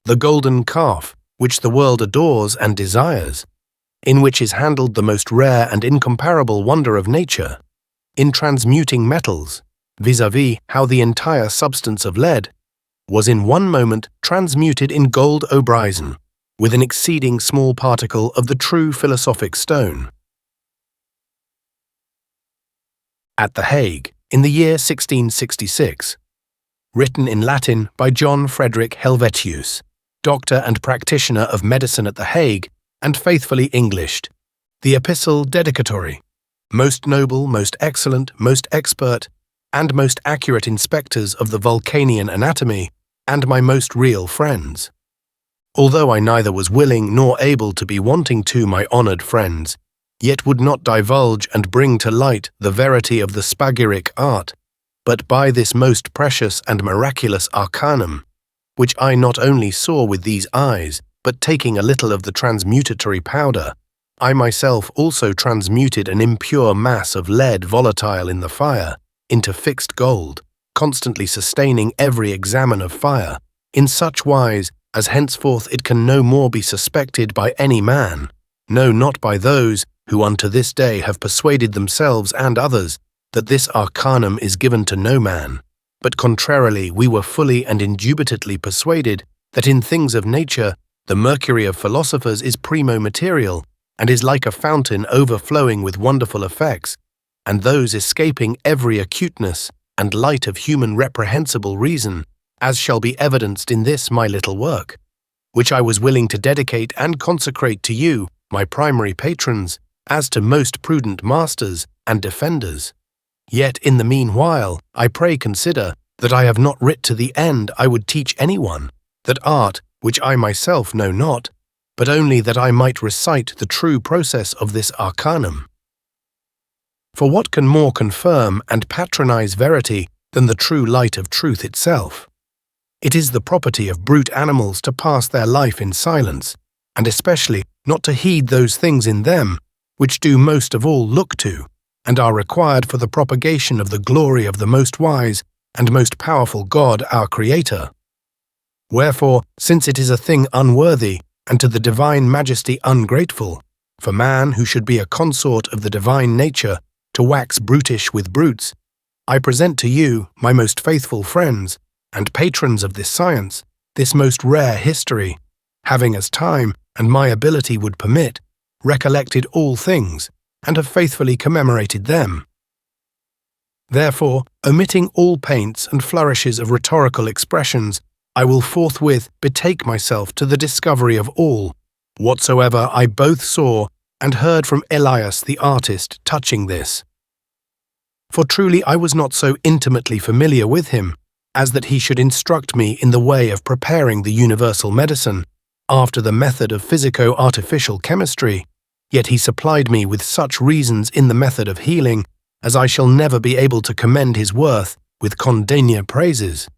the golden calf, which the world adores and desires, in which is handled the most rare and incomparable wonder of nature, in transmuting metals, vis-à-vis how the entire substance of lead was in one moment transmuted in gold obrison, with an exceeding small particle of the true philosophic stone. At The Hague, in the year 1666, written in Latin by Johann Friedrich Helvetius, doctor and practitioner of medicine at The Hague, and faithfully Englished, the Epistle Dedicatory, most noble, most excellent, most expert, and most accurate inspectors of the Vulcanian anatomy, and my most real friends. Although I neither was willing nor able to be wanting to my honoured friends, yet would not divulge and bring to light the verity of the spagyric art, but by this most precious and miraculous arcanum, which I not only saw with these eyes, but taking a little of the transmutatory powder, I myself also transmuted an impure mass of lead volatile in the fire into fixed gold, constantly sustaining every examen of fire, in such wise as henceforth it can no more be suspected by any man, no, not by those who unto this day have persuaded themselves and others that this arcanum is given to no man, but contrarily we were fully and indubitably persuaded that in things of nature the mercury of philosophers is primo material, and is like a fountain overflowing with wonderful effects, and those escaping every acuteness and light of human reprehensible reason, as shall be evidenced in this my little work, which I was willing to dedicate and consecrate to you, my primary patrons, as to most prudent masters and defenders. Yet in the meanwhile, I pray consider that I have not writ to the end I would teach anyone, that art, which I myself know not, but only that I might recite the true process of this arcanum. For what can more confirm and patronize verity than the true light of truth itself? It is the property of brute animals to pass their life in silence, and especially not to heed those things in them which do most of all look to, and are required for the propagation of the glory of the most wise and most powerful God our Creator. Wherefore, since it is a thing unworthy, and to the divine majesty ungrateful, for man who should be a consort of the divine nature to wax brutish with brutes, I present to you, my most faithful friends, and patrons of this science, this most rare history, having as time and my ability would permit, recollected all things, and have faithfully commemorated them. Therefore, omitting all paints and flourishes of rhetorical expressions, I will forthwith betake myself to the discovery of all, whatsoever I both saw and heard from Elias the artist touching this. For truly I was not so intimately familiar with him, as that he should instruct me in the way of preparing the universal medicine, after the method of physico-artificial chemistry, yet he supplied me with such reasons in the method of healing, as I shall never be able to commend his worth with condign praises.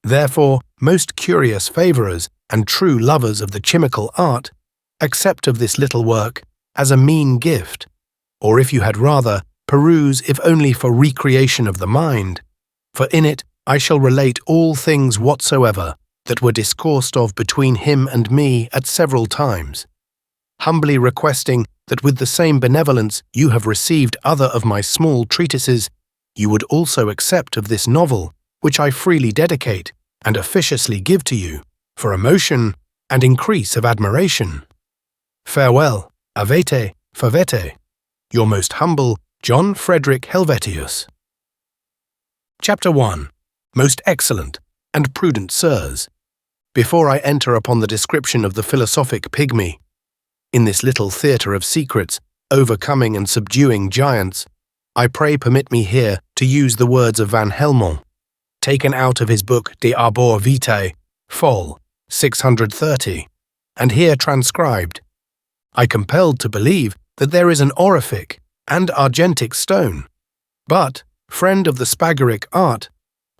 Therefore, most curious favourers and true lovers of the chemical art, accept of this little work as a mean gift, or if you had rather, peruse if only for recreation of the mind, for in it I shall relate all things whatsoever that were discoursed of between him and me at several times, humbly requesting that with the same benevolence you have received other of my small treatises, you would also accept of this novel, which I freely dedicate and officiously give to you, for emotion and increase of admiration. Farewell, avete, favete, your most humble Johann Friedrich Helvetius. Chapter 1. Most excellent and prudent sirs, before I enter upon the description of the philosophic pygmy, in this little theatre of secrets, overcoming and subduing giants, I pray permit me here to use the words of Van Helmont, taken out of his book De Arbor Vitae, Fol. 630, and here transcribed. I compelled to believe that there is an orific and argentic stone, but, friend of the spagyric art,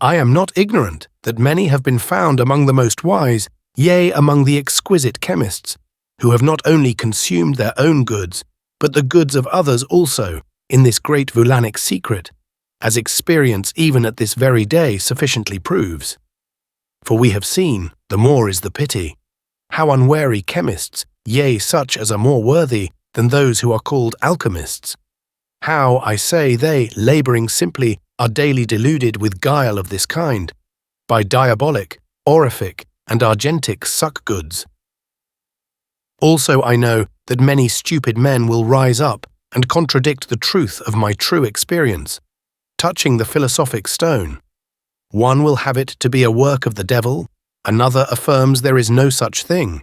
I am not ignorant that many have been found among the most wise, yea, among the exquisite chemists, who have not only consumed their own goods, but the goods of others also, in this great vulanic secret, as experience even at this very day sufficiently proves. For we have seen, the more is the pity, how unwary chemists, yea, such as are more worthy than those who are called alchemists, how, I say, they, labouring simply, are daily deluded with guile of this kind, by diabolic, orific, and argentic suck-goods. Also I know that many stupid men will rise up and contradict the truth of my true experience, touching the philosophic stone. One will have it to be a work of the devil, another affirms there is no such thing,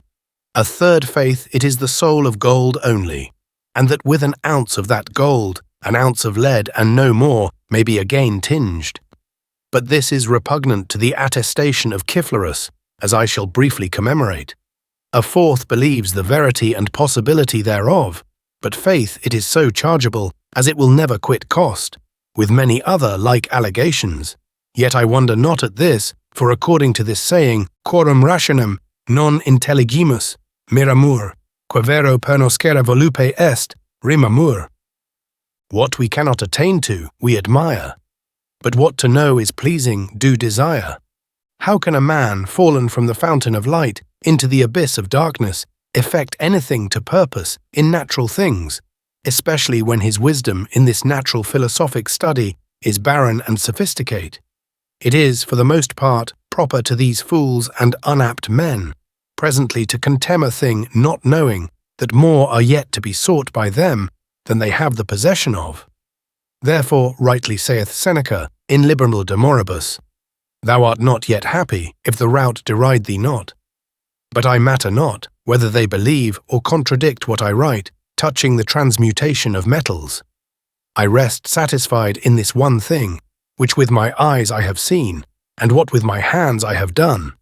a third faith it is the soul of gold only, and that with an ounce of that gold, an ounce of lead and no more may be again tinged. But this is repugnant to the attestation of Kiplerus, as I shall briefly commemorate. A fourth believes the verity and possibility thereof, but faith it is so chargeable as it will never quit cost, with many other like allegations. Yet I wonder not at this, for according to this saying, quorum rationem non intelligimus, miramur, quevero pernoscere volupe est, rimamur. What we cannot attain to, we admire, but what to know is pleasing, do desire. How can a man, fallen from the fountain of light into the abyss of darkness, effect anything to purpose in natural things, especially when his wisdom in this natural philosophic study is barren and sophisticate? It is, for the most part, proper to these fools and unapt men, presently to contemn a thing not knowing that more are yet to be sought by them than they have the possession of. Therefore rightly saith Seneca, in Liberal de Moribus, Thou art not yet happy, if the rout deride thee not. But I matter not, whether they believe or contradict what I write, touching the transmutation of metals. I rest satisfied in this one thing, which with my eyes I have seen, and what with my hands I have done.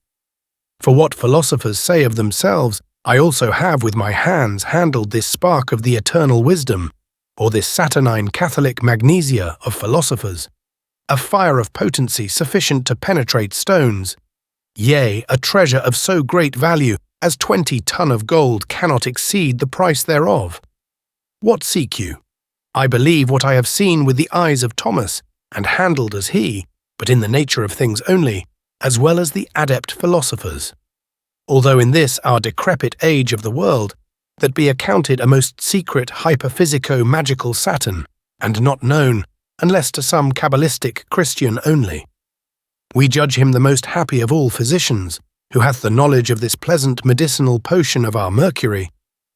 For what philosophers say of themselves, I also have with my hands handled this spark of the eternal wisdom, or this saturnine Catholic magnesia of philosophers, a fire of potency sufficient to penetrate stones, yea, a treasure of so great value as 20 ton of gold cannot exceed the price thereof. What seek you? I believe what I have seen with the eyes of Thomas, and handled as he, but in the nature of things only, as well as the adept philosophers. Although in this our decrepit age of the world, that be accounted a most secret hyperphysico-magical Saturn, and not known, unless to some Kabbalistic Christian only. We judge him the most happy of all physicians, who hath the knowledge of this pleasant medicinal potion of our Mercury,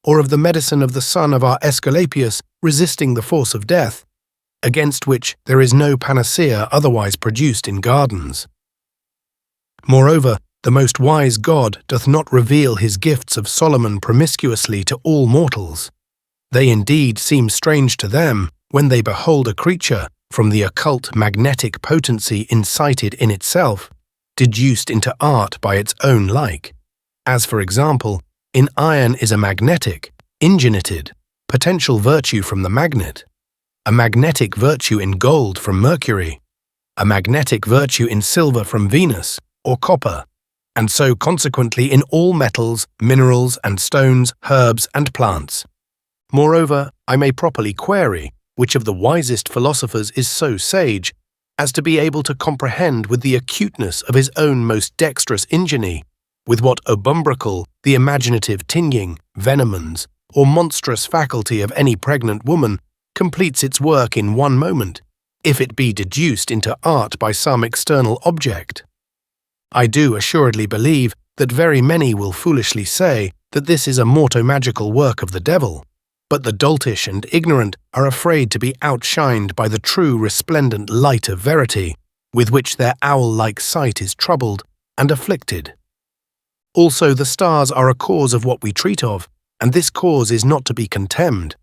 or of the medicine of the son of our Aesculapius resisting the force of death, against which there is no panacea otherwise produced in gardens. Moreover, the most wise God doth not reveal his gifts of Solomon promiscuously to all mortals. They indeed seem strange to them when they behold a creature from the occult magnetic potency incited in itself, deduced into art by its own like. As for example, in iron is a magnetic, ingenited, potential virtue from the magnet, a magnetic virtue in gold from Mercury, a magnetic virtue in silver from Venus, or copper, and so consequently in all metals, minerals and stones, herbs and plants. Moreover, I may properly query which of the wisest philosophers is so sage as to be able to comprehend with the acuteness of his own most dexterous ingeny, with what obumbrical the imaginative tinging, venomons, or monstrous faculty of any pregnant woman completes its work in one moment, if it be deduced into art by some external object. I do assuredly believe that very many will foolishly say that this is a morto-magical work of the devil, but the doltish and ignorant are afraid to be outshined by the true resplendent light of verity, with which their owl-like sight is troubled and afflicted. Also the stars are a cause of what we treat of, and this cause is not to be contemned,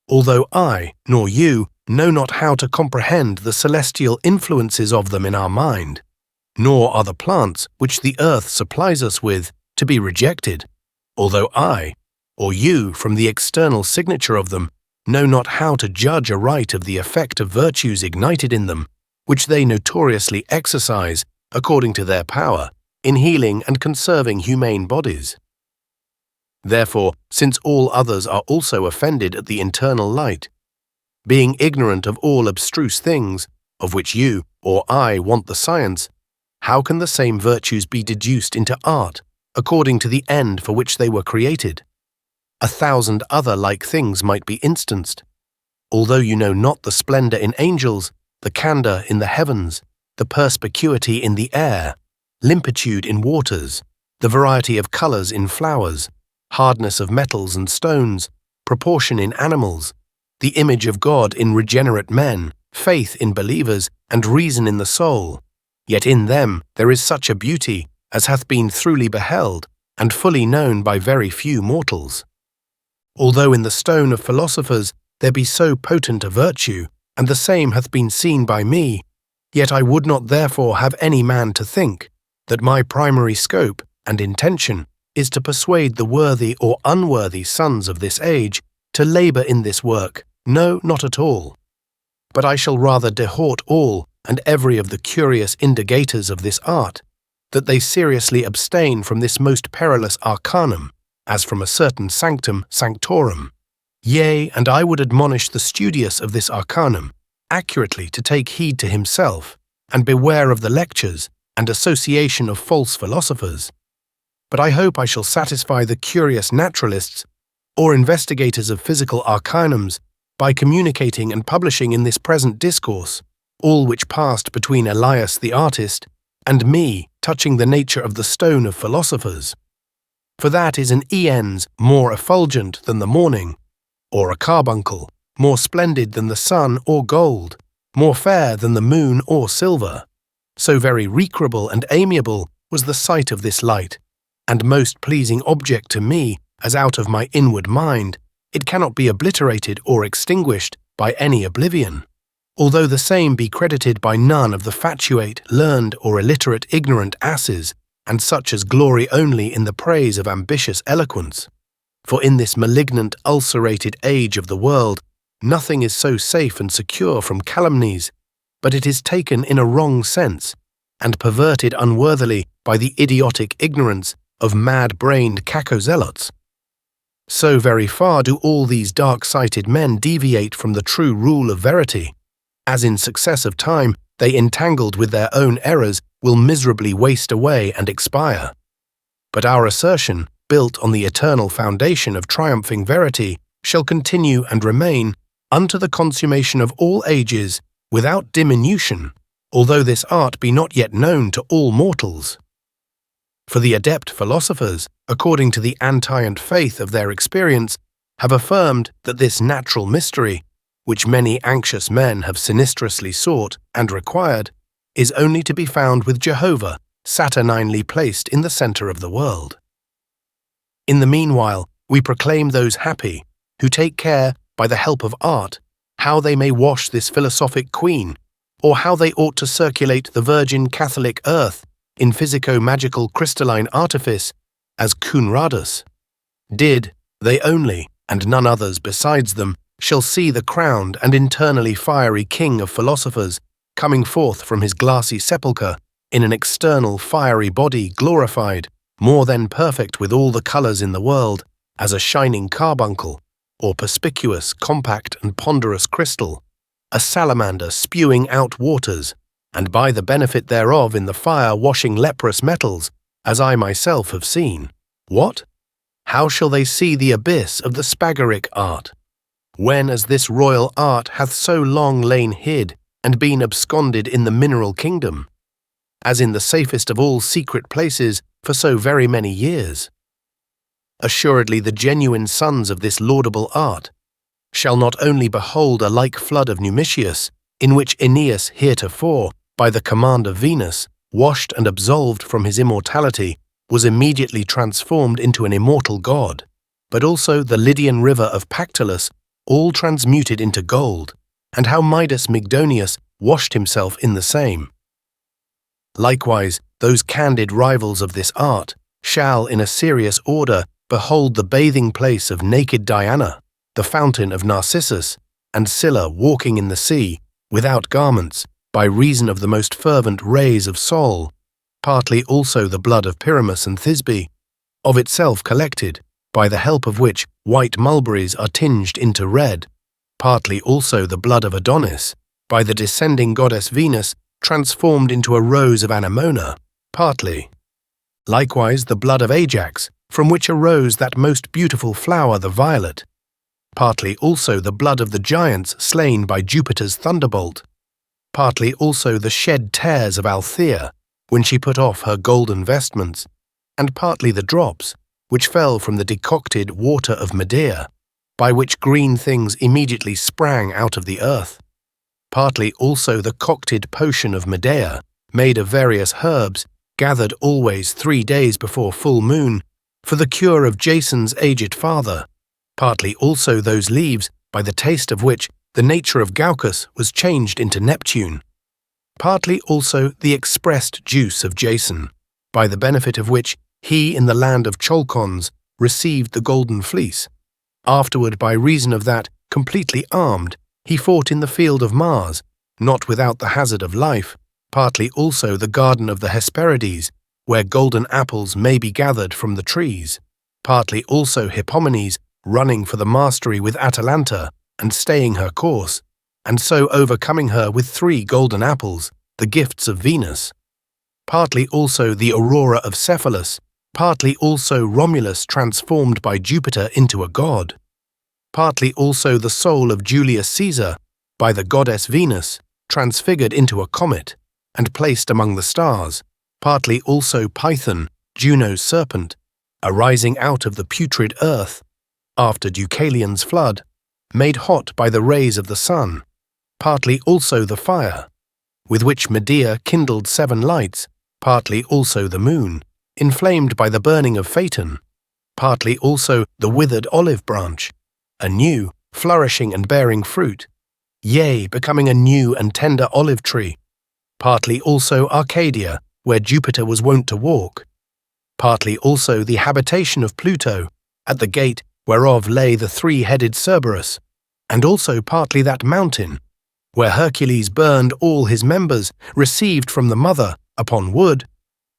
although I, nor you, know not how to comprehend the celestial influences of them in our mind. Nor are the plants which the earth supplies us with to be rejected, although I, or you from the external signature of them, know not how to judge aright of the effect of virtues ignited in them, which they notoriously exercise, according to their power, in healing and conserving humane bodies. Therefore, since all others are also offended at the internal light, being ignorant of all abstruse things, of which you or I want the science, how can the same virtues be deduced into art according to the end for which they were created? 1,000 other like things might be instanced. Although you know not the splendor in angels, the candor in the heavens, the perspicuity in the air, limpitude in waters, the variety of colors in flowers, hardness of metals and stones, proportion in animals, the image of God in regenerate men, faith in believers, and reason in the soul, yet in them there is such a beauty as hath been throughly beheld and fully known by very few mortals. Although in the stone of philosophers there be so potent a virtue, and the same hath been seen by me, yet I would not therefore have any man to think that my primary scope and intention is to persuade the worthy or unworthy sons of this age to labour in this work. No, not at all. But I shall rather dehort all and every of the curious indigators of this art, that they seriously abstain from this most perilous arcanum, as from a certain sanctum sanctorum. Yea, and I would admonish the studious of this arcanum accurately to take heed to himself, and beware of the lectures and association of false philosophers. But I hope I shall satisfy the curious naturalists or investigators of physical arcanums by communicating and publishing in this present discourse all which passed between Elias the artist and me touching the nature of the stone of philosophers. For that is an eans more effulgent than the morning, or a carbuncle, more splendid than the sun or gold, more fair than the moon or silver. So very requirable and amiable was the sight of this light, and most pleasing object to me as out of my inward mind, it cannot be obliterated or extinguished by any oblivion, although the same be credited by none of the fatuate, learned, or illiterate ignorant asses, and such as glory only in the praise of ambitious eloquence. For in this malignant, ulcerated age of the world, nothing is so safe and secure from calumnies, but it is taken in a wrong sense, and perverted unworthily by the idiotic ignorance of mad-brained cacozelots. So very far do all these dark-sighted men deviate from the true rule of verity, as in success of time they entangled with their own errors will miserably waste away and expire. But our assertion, built on the eternal foundation of triumphing verity, shall continue and remain unto the consummation of all ages, without diminution, although this art be not yet known to all mortals. For the adept philosophers, according to the antient faith of their experience, have affirmed that this natural mystery, which many anxious men have sinisterously sought and required, is only to be found with Jehovah saturninely placed in the centre of the world. In the meanwhile, we proclaim those happy who take care, by the help of art, how they may wash this philosophic queen, or how they ought to circulate the virgin Catholic earth in physico-magical crystalline artifice, as Coenradus did. They only, and none others besides them, shall see the crowned and internally fiery king of philosophers coming forth from his glassy sepulchre in an external fiery body glorified, more than perfect with all the colours in the world, as a shining carbuncle, or perspicuous, compact, and ponderous crystal, a salamander spewing out waters, and by the benefit thereof in the fire washing leprous metals, as I myself have seen. What? How shall they see the abyss of the spagyric art, when as this royal art hath so long lain hid and been absconded in the mineral kingdom, as in the safest of all secret places for so very many years? Assuredly the genuine sons of this laudable art shall not only behold a like flood of Numitius, in which Aeneas heretofore, by the command of Venus, washed and absolved from his immortality, was immediately transformed into an immortal god, but also the Lydian river of Pactolus, all transmuted into gold, and how Midas Mygdonius washed himself in the same. Likewise, those candid rivals of this art shall, in a serious order, behold the bathing place of naked Diana, the fountain of Narcissus, and Scylla walking in the sea, without garments, by reason of the most fervent rays of Sol, partly also the blood of Pyramus and Thisbe, of itself collected, by the help of which white mulberries are tinged into red, partly also the blood of Adonis, by the descending goddess Venus, transformed into a rose of anemona, partly. Likewise the blood of Ajax, from which arose that most beautiful flower, the violet. Partly also the blood of the giants slain by Jupiter's thunderbolt. Partly also the shed tears of Althea, when she put off her golden vestments, and partly the drops, which fell from the decocted water of Medea, by which green things immediately sprang out of the earth. Partly also the cocted potion of Medea, made of various herbs, gathered always 3 days before full moon, for the cure of Jason's aged father. Partly also those leaves, by the taste of which the nature of Glaucus was changed into Neptune. Partly also the expressed juice of Jason, by the benefit of which he in the land of Cholcons received the golden fleece. Afterward, by reason of that, completely armed, he fought in the field of Mars, not without the hazard of life. Partly also the garden of the Hesperides, where golden apples may be gathered from the trees. Partly also Hippomenes, running for the mastery with Atalanta, and staying her course, and so overcoming her with 3 golden apples, the gifts of Venus. Partly also the aurora of Cephalus, partly also Romulus transformed by Jupiter into a god. Partly also the soul of Julius Caesar, by the goddess Venus, transfigured into a comet, and placed among the stars. Partly also Python, Juno's serpent, arising out of the putrid earth, after Deucalion's flood, made hot by the rays of the sun. Partly also the fire, with which Medea kindled 7 lights. Partly also the moon, inflamed by the burning of Phaeton. Partly also the withered olive branch, a new, flourishing and bearing fruit, yea, becoming a new and tender olive tree. Partly also Arcadia, where Jupiter was wont to walk. Partly also the habitation of Pluto, at the gate whereof lay the 3-headed Cerberus, and also partly that mountain, where Hercules burned all his members, received from the mother, upon wood,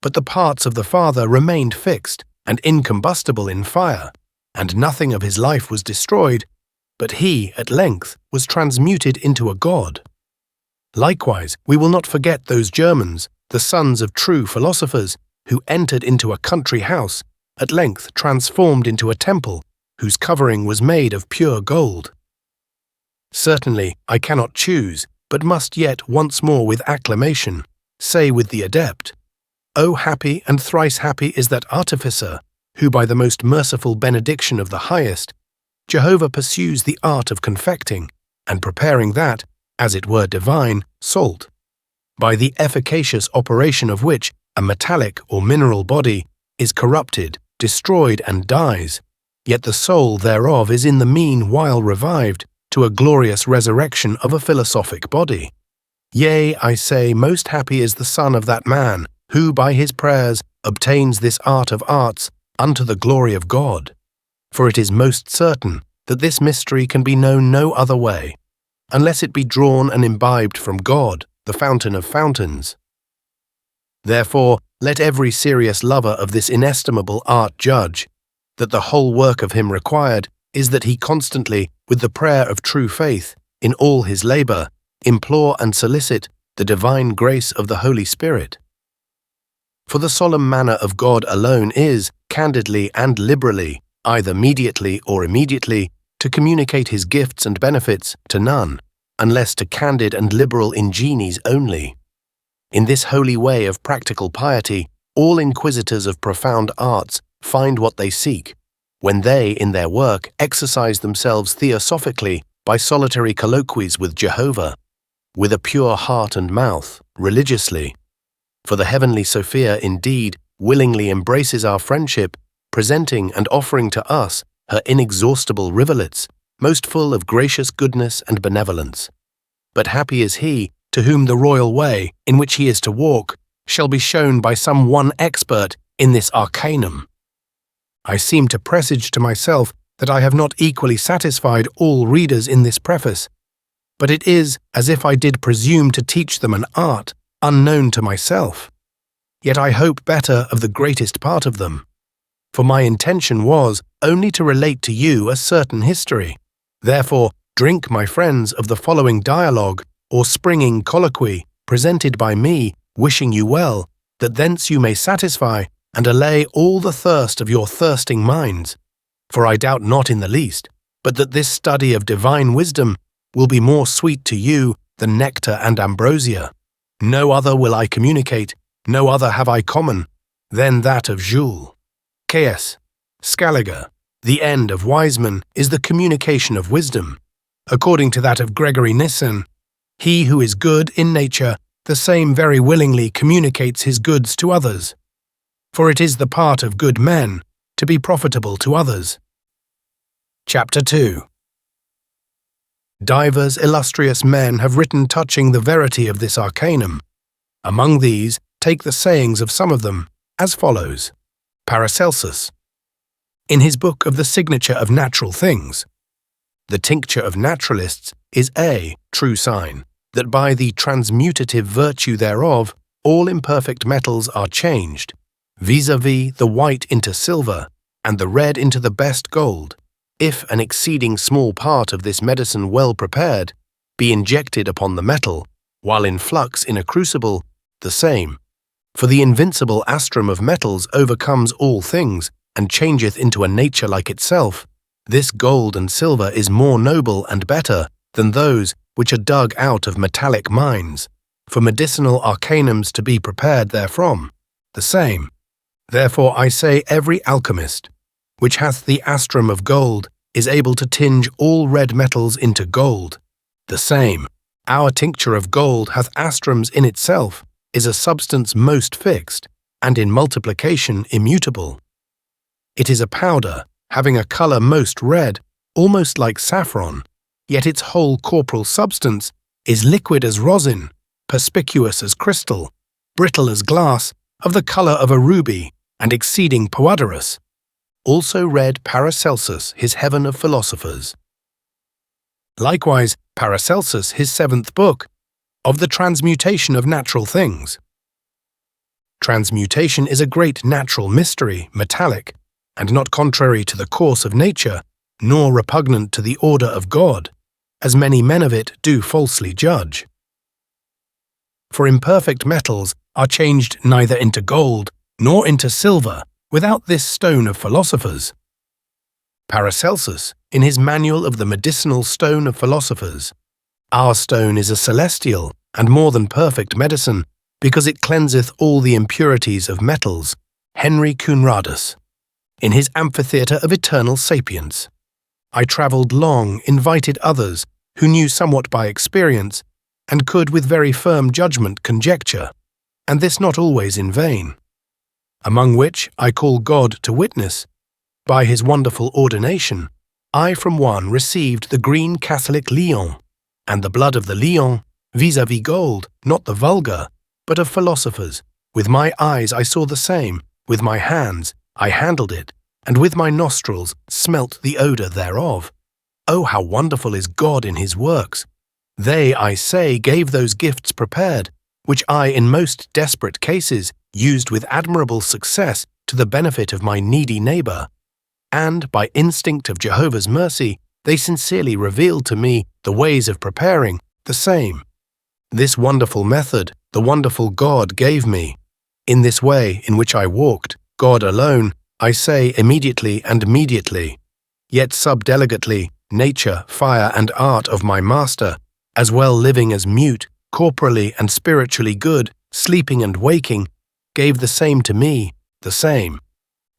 but the parts of the father remained fixed and incombustible in fire, and nothing of his life was destroyed, but he, at length, was transmuted into a god. Likewise, we will not forget those Germans, the sons of true philosophers, who entered into a country house, at length transformed into a temple, whose covering was made of pure gold. Certainly, I cannot choose, but must yet once more with acclamation say with the adept, O happy and thrice happy is that artificer, who by the most merciful benediction of the highest, Jehovah pursues the art of confecting, and preparing that, as it were divine, salt, by the efficacious operation of which a metallic or mineral body is corrupted, destroyed, and dies, yet the soul thereof is in the mean while revived to a glorious resurrection of a philosophic body. Yea, I say, most happy is the son of that man, who by his prayers obtains this art of arts unto the glory of God. For it is most certain that this mystery can be known no other way, unless it be drawn and imbibed from God, the fountain of fountains. Therefore, let every serious lover of this inestimable art judge, that the whole work of him required is that he constantly, with the prayer of true faith, in all his labor, implore and solicit the divine grace of the Holy Spirit. For the solemn manner of God alone is, candidly and liberally, either mediately or immediately, to communicate his gifts and benefits to none, unless to candid and liberal ingenies only. In this holy way of practical piety, all inquisitors of profound arts find what they seek, when they, in their work, exercise themselves theosophically by solitary colloquies with Jehovah, with a pure heart and mouth, religiously. For the heavenly Sophia indeed willingly embraces our friendship, presenting and offering to us her inexhaustible rivulets, most full of gracious goodness and benevolence. But happy is he to whom the royal way, in which he is to walk, shall be shown by some one expert in this arcanum. I seem to presage to myself that I have not equally satisfied all readers in this preface, but it is as if I did presume to teach them an art unknown to myself. Yet I hope better of the greatest part of them. For my intention was only to relate to you a certain history. Therefore, drink, my friends, of the following dialogue or springing colloquy, presented by me, wishing you well, that thence you may satisfy and allay all the thirst of your thirsting minds. For I doubt not in the least, but that this study of divine wisdom will be more sweet to you than nectar and ambrosia. No other will I communicate, no other have I common, than that of Jules. K.S. Scaliger. The end of wise men is the communication of wisdom. According to that of Gregory Nissen, he who is good in nature, the same very willingly communicates his goods to others. For it is the part of good men to be profitable to others. Chapter 2. Divers illustrious men have written touching the verity of this arcanum. Among these, take the sayings of some of them, as follows. Paracelsus. In his book of the signature of natural things, the tincture of naturalists is a true sign, that by the transmutative virtue thereof, all imperfect metals are changed, vis-a-vis the white into silver, and the red into the best gold, if an exceeding small part of this medicine well prepared be injected upon the metal, while in flux in a crucible, the same. For the invincible astrum of metals overcomes all things, and changeth into a nature like itself. This gold and silver is more noble and better than those which are dug out of metallic mines, for medicinal arcanums to be prepared therefrom, the same. Therefore I say every alchemist, which hath the astrum of gold, is able to tinge all red metals into gold, the same. Our tincture of gold hath astrums in itself, is a substance most fixed, and in multiplication immutable. It is a powder, having a colour most red, almost like saffron, yet its whole corporal substance is liquid as rosin, perspicuous as crystal, brittle as glass, of the colour of a ruby, and exceeding podagerous. Also read Paracelsus his Heaven of Philosophers. Likewise Paracelsus his 7th book, of the transmutation of natural things. Transmutation is a great natural mystery, metallic, and not contrary to the course of nature, nor repugnant to the order of God, as many men of it do falsely judge. For imperfect metals are changed neither into gold nor into silver without this stone of philosophers. Paracelsus, in his Manual of the Medicinal Stone of Philosophers, our stone is a celestial and more than perfect medicine, because it cleanseth all the impurities of metals. Henry Coenradus. In his Amphitheatre of Eternal Sapience. I travelled long, invited others, who knew somewhat by experience, and could with very firm judgment conjecture, and this not always in vain. Among which I call God to witness, by his wonderful ordination, I from one received the green Catholic lion, and the blood of the lion, vis-a-vis gold, not the vulgar, but of philosophers. With my eyes I saw the same, with my hands I handled it, and with my nostrils smelt the odour thereof. Oh, how wonderful is God in his works! They, I say, gave those gifts prepared, which I in most desperate cases used with admirable success to the benefit of my needy neighbour. And, by instinct of Jehovah's mercy, they sincerely revealed to me the ways of preparing the same. This wonderful method the wonderful God gave me. In this way in which I walked, God alone, I say immediately and mediately, yet subdelegately, nature, fire, and art of my master, as well living as mute, corporally and spiritually good, sleeping and waking, gave the same to me, the same.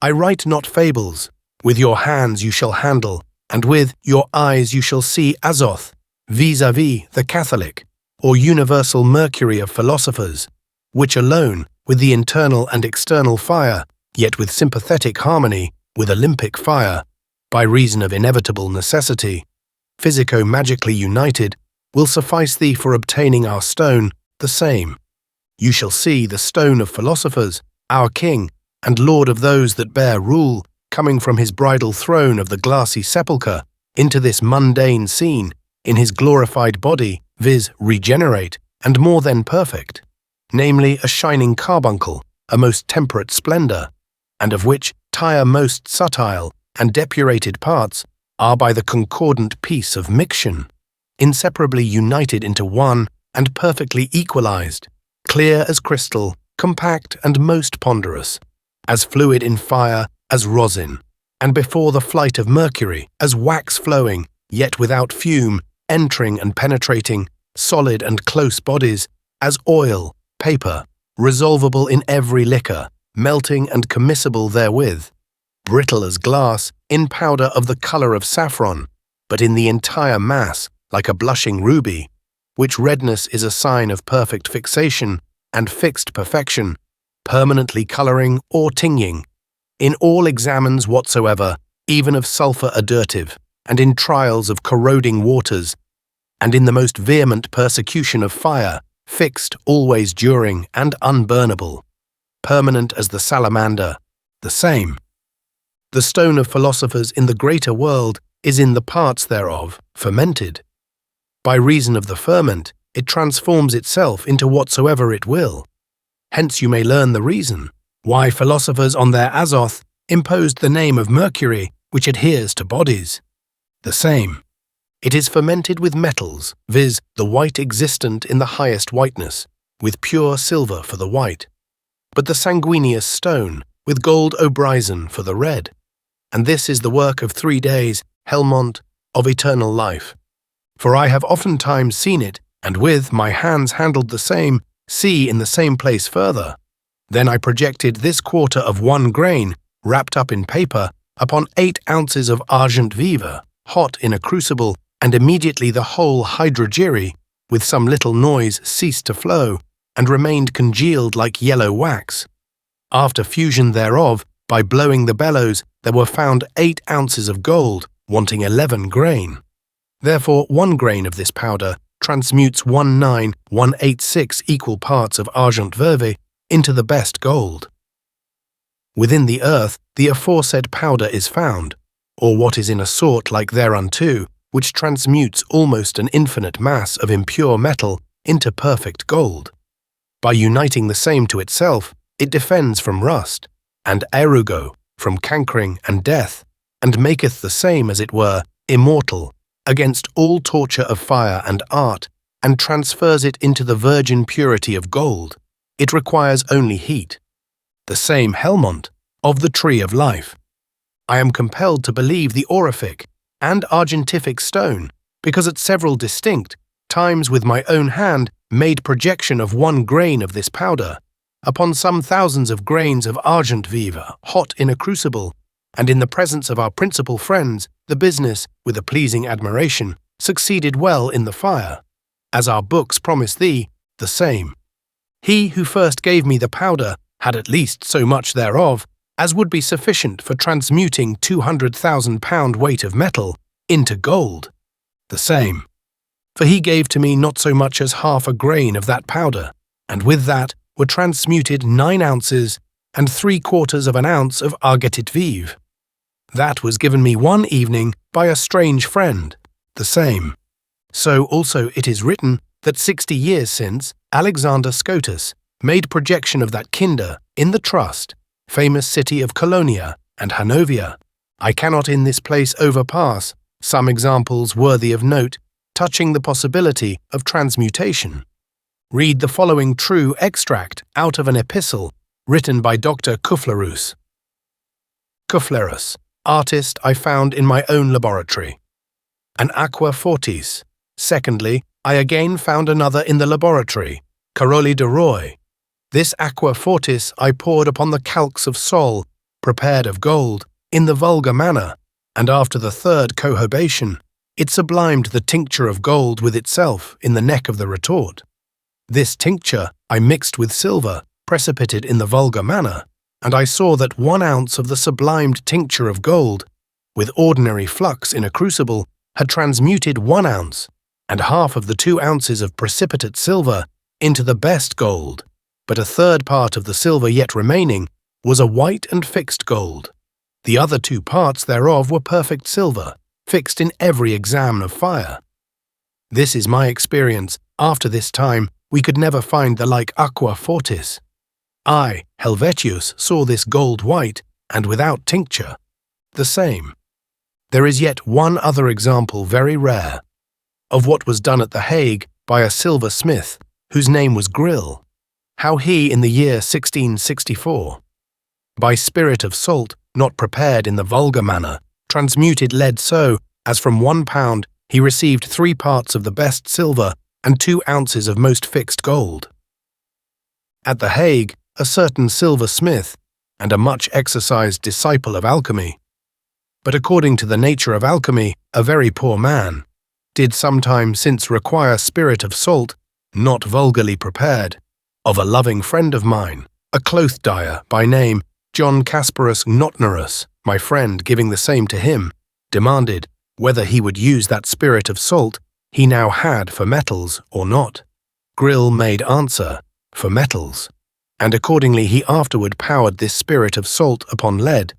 I write not fables. With your hands you shall handle, and with your eyes you shall see Azoth, vis-a-vis the Catholic, or universal mercury of philosophers, which alone, with the internal and external fire, yet with sympathetic harmony, with Olympic fire, by reason of inevitable necessity, physico-magically united, will suffice thee for obtaining our stone, the same. You shall see the stone of philosophers, our king, and lord of those that bear rule, coming from his bridal throne of the glassy sepulchre into this mundane scene, in his glorified body, viz. Regenerate, and more than perfect, namely a shining carbuncle, a most temperate splendour, and of which tire most subtile and depurated parts are by the concordant peace of miction, inseparably united into one and perfectly equalized, clear as crystal, compact and most ponderous, as fluid in fire as rosin, and before the flight of mercury as wax flowing, yet without fume, entering and penetrating, solid and close bodies, as oil, paper, resolvable in every liquor, melting and commissible therewith, brittle as glass, in powder of the colour of saffron, but in the entire mass, like a blushing ruby, which redness is a sign of perfect fixation and fixed perfection, permanently colouring or tinging, in all examines whatsoever, even of sulphur adurtive, and in trials of corroding waters, and in the most vehement persecution of fire, fixed always during and unburnable, permanent as the salamander, the same. The stone of philosophers in the greater world is in the parts thereof fermented. By reason of the ferment, it transforms itself into whatsoever it will. Hence you may learn the reason why philosophers on their Azoth imposed the name of mercury, which adheres to bodies. The same. It is fermented with metals, viz. The white existent in the highest whiteness, with pure silver for the white, but the sanguineous stone, with gold obrison for the red. And this is the work of 3 days, Helmont, of eternal life. For I have oftentimes seen it, and with my hands handled the same, see in the same place further. Then I projected this quarter of 1 grain, wrapped up in paper, upon 8 ounces of argent vive, hot in a crucible, and immediately the whole hydrogyrey, with some little noise, ceased to flow, and remained congealed like yellow wax. After fusion thereof, by blowing the bellows, there were found 8 ounces of gold, wanting 11 grain. Therefore 1 grain of this powder transmutes 19186 equal parts of argent verve into the best gold. Within the earth the aforesaid powder is found, or what is in a sort like thereunto, which transmutes almost an infinite mass of impure metal into perfect gold. By uniting the same to itself, it defends from rust, and erugo, from cankering and death, and maketh the same, as it were, immortal, against all torture of fire and art, and transfers it into the virgin purity of gold. It requires only heat. The same Helmont, of the tree of life. I am compelled to believe the aurific and argentific stone, because at several distinct times with my own hand made projection of 1 grain of this powder, upon some thousands of grains of argent vive, hot in a crucible, and in the presence of our principal friends, the business, with a pleasing admiration, succeeded well in the fire, as our books promise thee, the same. He who first gave me the powder had at least so much thereof, as would be sufficient for transmuting 200,000 pound weight of metal into gold. The same. For he gave to me not so much as half a grain of that powder, and with that were transmuted 9 ounces and 3/4 of an ounce of argetit vive. That was given me one evening by a strange friend, the same. So also it is written that 60 years since Alexander Scotus made projection of that kinder in the trust, famous city of Colonia and Hanovia. I cannot in this place overpass some examples worthy of note touching the possibility of transmutation. Read the following true extract out of an epistle written by Dr. Cufflerus. Cufflerus, artist I found in my own laboratory. An aqua fortis. Secondly, I again found another in the laboratory, Caroli de Roy. This aqua fortis I poured upon the calx of Sol, prepared of gold, in the vulgar manner, and after the 3rd cohobation, it sublimed the tincture of gold with itself in the neck of the retort. This tincture I mixed with silver, precipitated in the vulgar manner, and I saw that 1 ounce of the sublimed tincture of gold, with ordinary flux in a crucible, had transmuted 1 ounce, and half of the 2 ounces of precipitate silver into the best gold, but a 3rd part of the silver yet remaining was a white and fixed gold. The other 2 parts thereof were perfect silver, fixed in every exam of fire. This is my experience. After this time, we could never find the like aqua fortis. I, Helvetius, saw this gold white, and without tincture. The same. There is yet one other example very rare, of what was done at the Hague by a silversmith, whose name was Grill, how he in the year 1664, by spirit of salt, not prepared in the vulgar manner, transmuted lead so, as from 1 pound he received 3 parts of the best silver and 2 ounces of most fixed gold. At the Hague, a certain silversmith, and a much exercised disciple of alchemy, but according to the nature of alchemy, a very poor man, did sometime since require spirit of salt, not vulgarly prepared, of a loving friend of mine, a cloth dyer by name John Casparus Notnerus, my friend giving the same to him, demanded whether he would use that spirit of salt he now had for metals or not. Grill made answer, for metals, and accordingly he afterward poured this spirit of salt upon lead,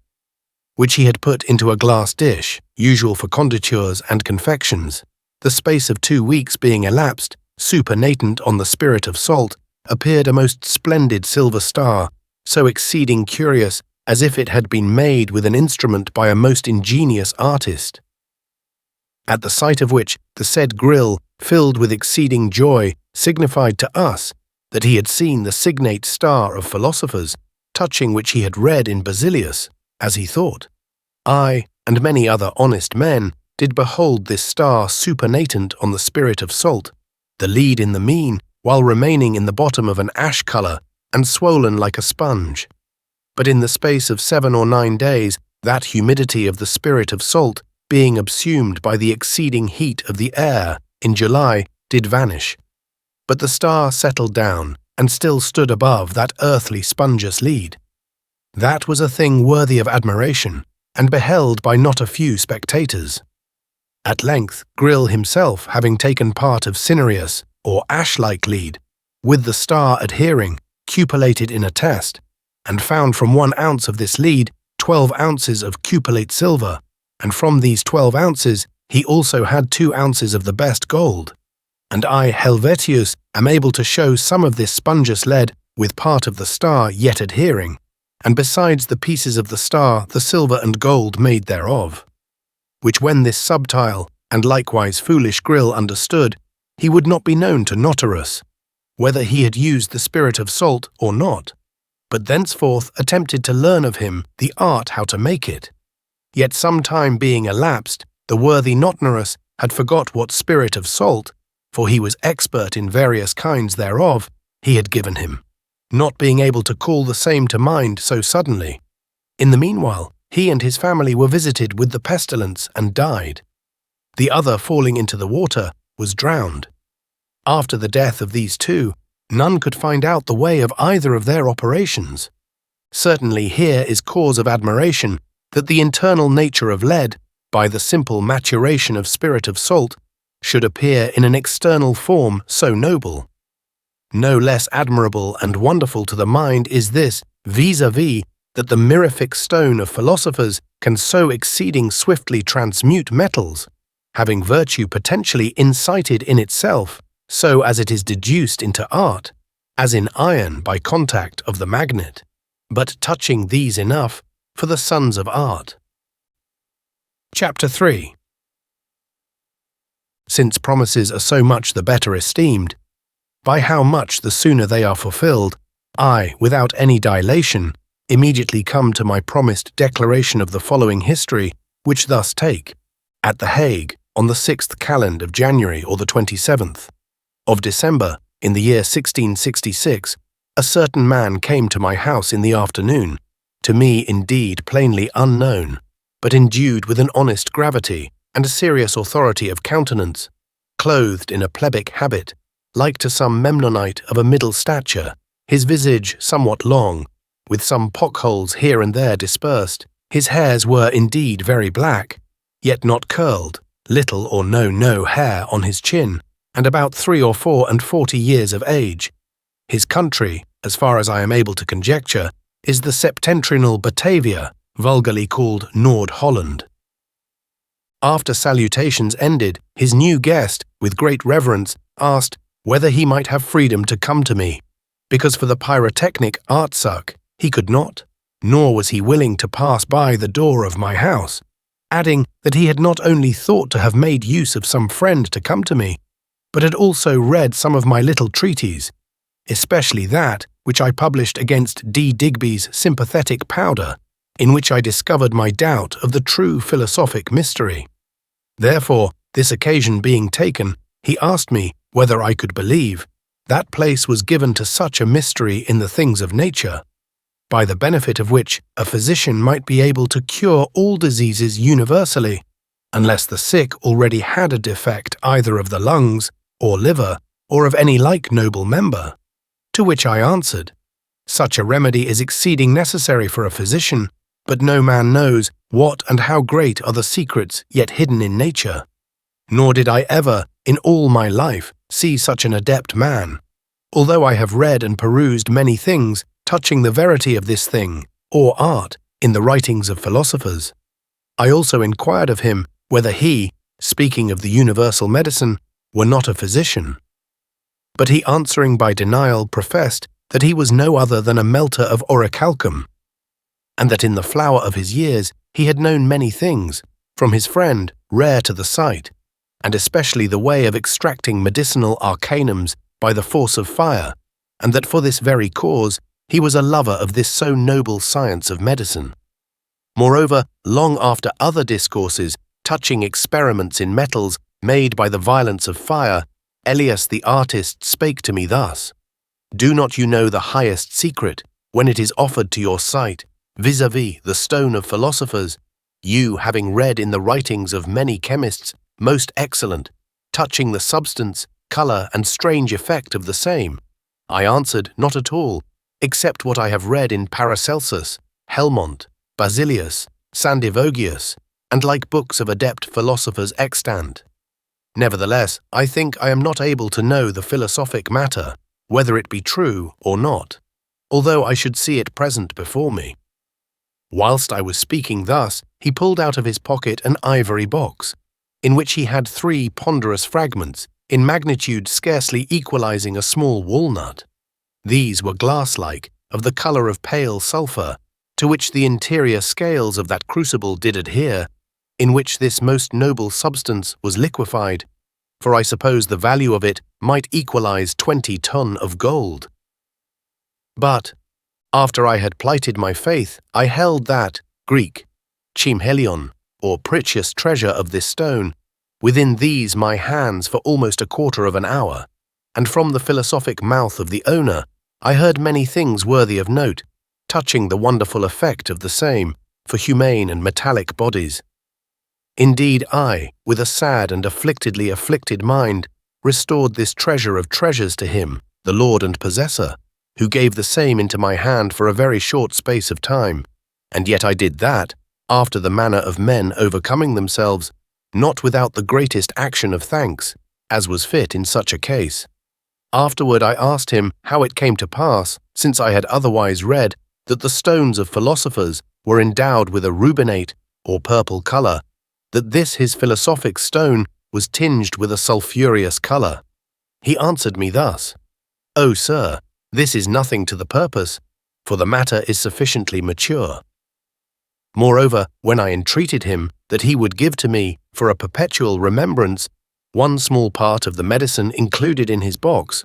which he had put into a glass dish, usual for conditures and confections. The space of 2 weeks being elapsed, supernatant on the spirit of salt, appeared a most splendid silver star, so exceeding curious as if it had been made with an instrument by a most ingenious artist. At the sight of which the said Grill, filled with exceeding joy, signified to us that he had seen the signate star of philosophers, touching which he had read in Basilius, as he thought. I, and many other honest men, did behold this star supernatant on the spirit of salt, the lead in the mean, while remaining in the bottom of an ash colour, and swollen like a sponge. But in the space of 7 or 9 days, that humidity of the spirit of salt, being obsumed by the exceeding heat of the air, in July, did vanish. But the star settled down, and still stood above that earthly spongeous lead. That was a thing worthy of admiration, and beheld by not a few spectators. At length, Grill himself, having taken part of cinereous, or ash-like lead, with the star adhering, cupellated in a test, and found from 1 ounce of this lead 12 ounces of cupellate silver, and from these 12 ounces he also had 2 ounces of the best gold. And I, Helvetius, am able to show some of this spongeous lead with part of the star yet adhering, and besides the pieces of the star the silver and gold made thereof. Which when this subtile, and likewise foolish Grill understood, he would not be known to Notarus, whether he had used the spirit of salt or not, but thenceforth attempted to learn of him the art how to make it. Yet some time being elapsed, the worthy Notnerus had forgot what spirit of salt, for he was expert in various kinds thereof, he had given him, not being able to call the same to mind so suddenly. In the meanwhile, he and his family were visited with the pestilence and died. The other, falling into the water, was drowned. After the death of these two, none could find out the way of either of their operations. Certainly here is cause of admiration that the internal nature of lead, by the simple maturation of spirit of salt, should appear in an external form so noble. No less admirable and wonderful to the mind is this, vis-a-vis, that the mirific stone of philosophers can so exceeding swiftly transmute metals, having virtue potentially incited in itself, so as it is deduced into art, as in iron by contact of the magnet, but touching these enough for the sons of art. Chapter 3. Since promises are so much the better esteemed, by how much the sooner they are fulfilled, I, without any dilation, immediately come to my promised declaration of the following history, which thus take. At the Hague, on the 6th calend of January or the 27th of December, in the year 1666, a certain man came to my house in the afternoon, to me indeed plainly unknown, but endued with an honest gravity and a serious authority of countenance, clothed in a plebic habit, like to some Memnonite of a middle stature, his visage somewhat long, with some pockholes here and there dispersed. His hairs were indeed very black, yet not curled, little or no hair on his chin, and about 43 years of age. His country, as far as I am able to conjecture, is the septentrional Batavia, vulgarly called Nord-Holland. After salutations ended, his new guest, with great reverence, asked whether he might have freedom to come to me, because for the pyrotechnic artsuck he could not, nor was he willing to pass by the door of my house, adding that he had not only thought to have made use of some friend to come to me, but had also read some of my little treatises, especially that which I published against D. Digby's sympathetic powder, in which I discovered my doubt of the true philosophic mystery. Therefore, this occasion being taken, he asked me whether I could believe that place was given to such a mystery in the things of nature, by the benefit of which a physician might be able to cure all diseases universally, unless the sick already had a defect either of the lungs, or liver, or of any like noble member. To which I answered, such a remedy is exceeding necessary for a physician, but no man knows what and how great are the secrets yet hidden in nature. Nor did I ever, in all my life, see such an adept man, although I have read and perused many things touching the verity of this thing, or art, in the writings of philosophers. I also inquired of him whether he, speaking of the universal medicine, were not a physician. But he, answering by denial, professed that he was no other than a melter of orichalcum, and that in the flower of his years he had known many things, from his friend, rare to the sight, and especially the way of extracting medicinal arcanums by the force of fire, and that for this very cause he was a lover of this so noble science of medicine. Moreover, long after other discourses touching experiments in metals made by the violence of fire, Elias the artist spake to me thus: Do not you know the highest secret, when it is offered to your sight, vis-a-vis the stone of philosophers, you having read in the writings of many chemists, most excellent, touching the substance, colour, and strange effect of the same? I answered, not at all, except what I have read in Paracelsus, Helmont, Basilius, Sandivogius, and like books of adept philosophers extant. Nevertheless, I think I am not able to know the philosophic matter, whether it be true or not, although I should see it present before me. Whilst I was speaking thus, he pulled out of his pocket an ivory box, in which he had 3 ponderous fragments, in magnitude scarcely equalizing a small walnut. These were glass-like, of the colour of pale sulphur, to which the interior scales of that crucible did adhere, in which this most noble substance was liquefied, for I suppose the value of it might equalize 20 ton of gold. But, after I had plighted my faith, I held that, Greek, chimhelion, or precious treasure of this stone, within these my hands for almost a quarter of an hour, and from the philosophic mouth of the owner I heard many things worthy of note, touching the wonderful effect of the same for humane and metallic bodies. Indeed, I, with a sad and afflictedly afflicted mind, restored this treasure of treasures to him, the Lord and possessor, who gave the same into my hand for a very short space of time, and yet I did that, after the manner of men overcoming themselves, not without the greatest action of thanks, as was fit in such a case. Afterward I asked him how it came to pass, since I had otherwise read that the stones of philosophers were endowed with a rubinate, or purple colour, that this his philosophic stone was tinged with a sulphureous colour. He answered me thus: O sir, this is nothing to the purpose, for the matter is sufficiently mature. Moreover, when I entreated him that he would give to me, for a perpetual remembrance, one small part of the medicine included in his box,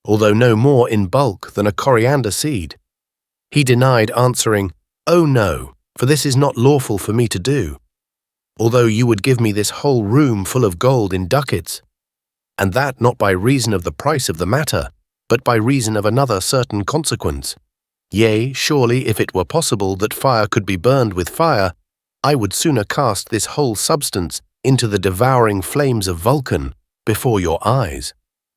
although no more in bulk than a coriander seed, he denied, answering, O no, for this is not lawful for me to do, although you would give me this whole room full of gold in ducats, and that not by reason of the price of the matter, but by reason of another certain consequence. Yea, surely, if it were possible that fire could be burned with fire, I would sooner cast this whole substance into the devouring flames of Vulcan before your eyes.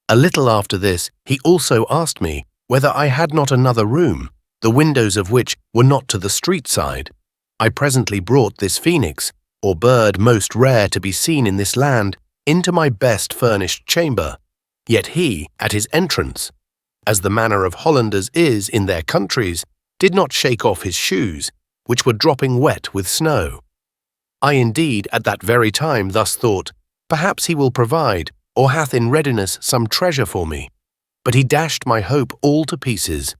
A little after this, he also asked me whether I had not another room, the windows of which were not to the street side. I presently brought this phoenix, or bird most rare to be seen in this land, into my best furnished chamber, yet he, at his entrance, as the manner of Hollanders is in their countries, did not shake off his shoes, which were dropping wet with snow. I indeed at that very time thus thought, perhaps he will provide, or hath in readiness some treasure for me, but he dashed my hope all to pieces.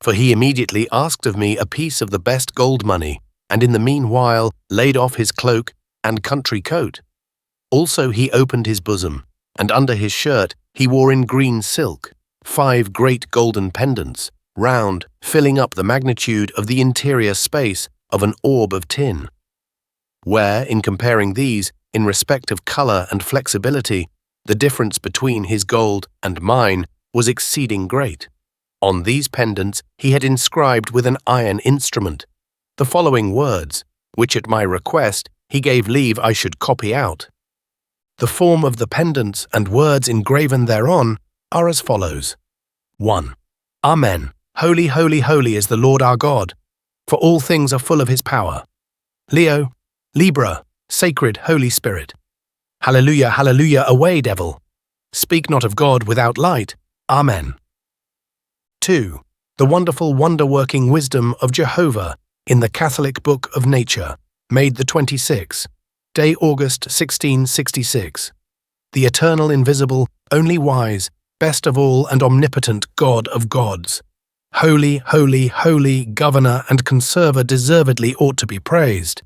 For he immediately asked of me a piece of the best gold money, and in the meanwhile laid off his cloak and country coat. Also he opened his bosom, and under his shirt he wore in green silk 5 great golden pendants, round, filling up the magnitude of the interior space of an orb of tin. Where, in comparing these, in respect of colour and flexibility, the difference between his gold and mine was exceeding great. On these pendants he had inscribed with an iron instrument the following words, which at my request he gave leave I should copy out. The form of the pendants and words engraven thereon are as follows. 1. Amen. Holy, holy, holy is the Lord our God, for all things are full of his power. Leo, Libra, sacred Holy Spirit. Hallelujah, hallelujah, away, devil. Speak not of God without light. Amen. 2. The wonderful wonder-working wisdom of Jehovah in the Catholic Book of Nature, made the 26th, day August 1666. The eternal, invisible, only wise, best of all and omnipotent God of gods. Holy, holy, holy, governor and conserver deservedly ought to be praised.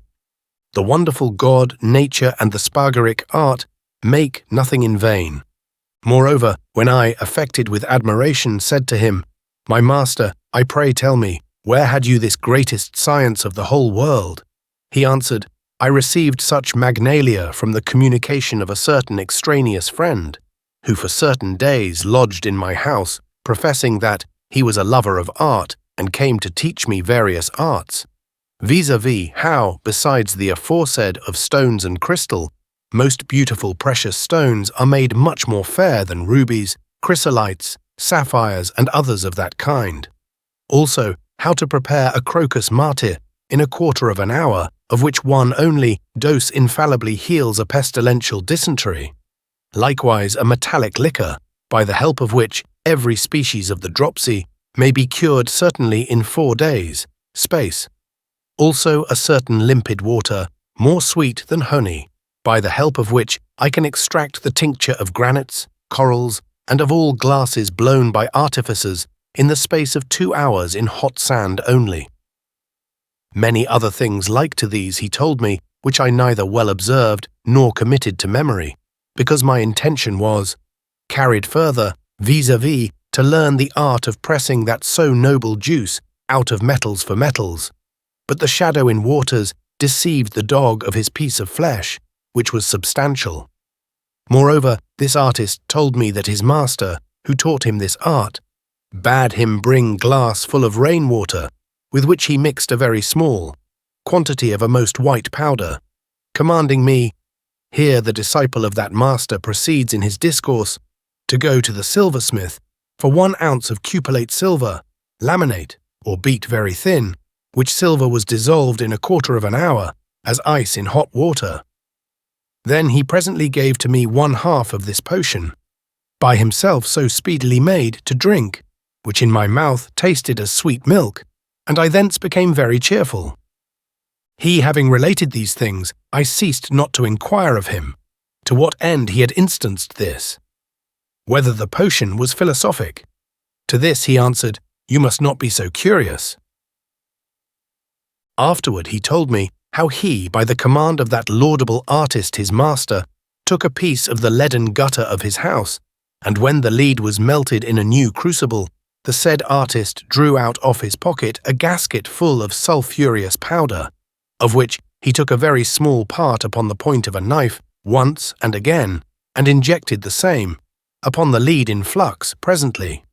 The wonderful God, nature and the spargaric art make nothing in vain. Moreover, when I, affected with admiration, said to him, My master, I pray tell me, where had you this greatest science of the whole world? He answered, I received such magnalia from the communication of a certain extraneous friend, who for certain days lodged in my house, professing that he was a lover of art and came to teach me various arts, vis-a-vis how, besides the aforesaid of stones and crystal, most beautiful precious stones are made much more fair than rubies, chrysolites, sapphires, and others of that kind. Also, how to prepare a crocus martyr in a quarter of an hour, of which one only dose infallibly heals a pestilential dysentery. Likewise a metallic liquor, by the help of which every species of the dropsy may be cured certainly in 4 days' space. Also a certain limpid water, more sweet than honey, by the help of which I can extract the tincture of granites, corals, and of all glasses blown by artificers in the space of 2 hours in hot sand only. Many other things like to these he told me, which I neither well observed nor committed to memory, because my intention was, carried further, vis-a-vis, to learn the art of pressing that so noble juice out of metals for metals. But the shadow in waters deceived the dog of his piece of flesh, which was substantial. Moreover, this artist told me that his master, who taught him this art, bade him bring glass full of rainwater, with which he mixed a very small quantity of a most white powder, commanding me, here the disciple of that master proceeds in his discourse, to go to the silversmith for 1 ounce of cupellate silver, laminate, or beat very thin, which silver was dissolved in a quarter of an hour, as ice in hot water. Then he presently gave to me 1/2 of this potion, by himself so speedily made, to drink, which in my mouth tasted as sweet milk, and I thence became very cheerful. He having related these things, I ceased not to inquire of him, to what end he had instanced this, whether the potion was philosophic. To this he answered, You must not be so curious. Afterward he told me how he, by the command of that laudable artist his master, took a piece of the leaden gutter of his house, and when the lead was melted in a new crucible, the said artist drew out of his pocket a gasket full of sulphureous powder, of which he took a very small part upon the point of a knife once and again, and injected the same upon the lead in flux presently,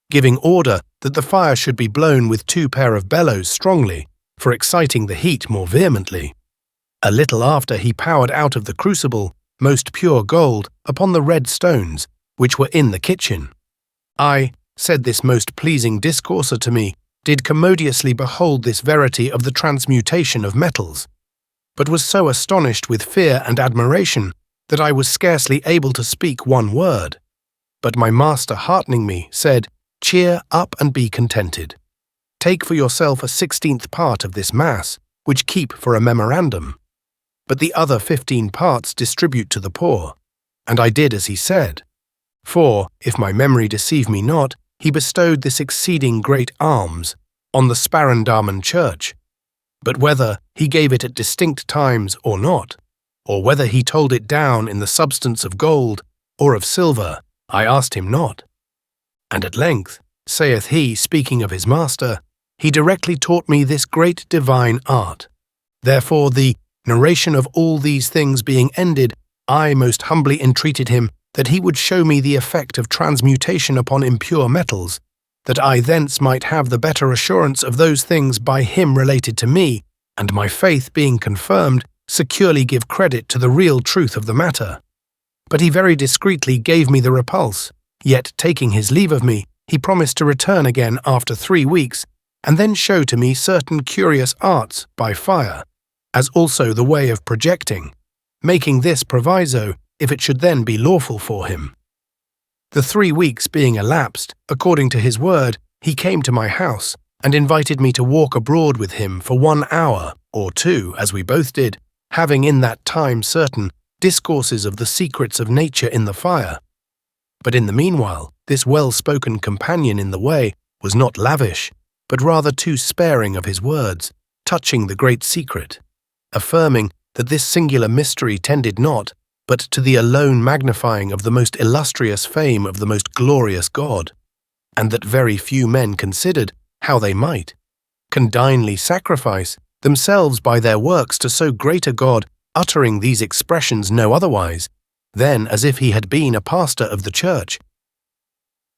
giving order that the fire should be blown with 2 pair of bellows strongly, for exciting the heat more vehemently. A little after he poured out of the crucible most pure gold upon the red stones which were in the kitchen. I, said this most pleasing discourser to me, did commodiously behold this verity of the transmutation of metals, but was so astonished with fear and admiration that I was scarcely able to speak 1 word. But my master, heartening me, said, Cheer up and be contented. Take for yourself a 16th part of this mass, which keep for a memorandum, but the other 15 parts distribute to the poor. And I did as he said. For, if my memory deceive me not, he bestowed this exceeding great alms on the Sparandaman church, but whether he gave it at distinct times or not, or whether he told it down in the substance of gold, or of silver, I asked him not. And at length, saith he, speaking of his master, he directly taught me this great divine art. Therefore, the narration of all these things being ended, I most humbly entreated him that he would show me the effect of transmutation upon impure metals, that I thence might have the better assurance of those things by him related to me, and my faith being confirmed, securely give credit to the real truth of the matter. But he very discreetly gave me the repulse, yet taking his leave of me, he promised to return again after 3 weeks, and then show to me certain curious arts by fire, as also the way of projecting, making this proviso, if it should then be lawful for him. The 3 weeks being elapsed, according to his word, he came to my house, and invited me to walk abroad with him for 1 hour, or 2, as we both did, having in that time certain discourses of the secrets of nature in the fire. But in the meanwhile, this well-spoken companion in the way was not lavish, but rather too sparing of his words, touching the great secret, affirming that this singular mystery tended not, but to the alone magnifying of the most illustrious fame of the most glorious God, and that very few men considered how they might condignly sacrifice themselves by their works to so great a God, uttering these expressions no otherwise than as if he had been a pastor of the church.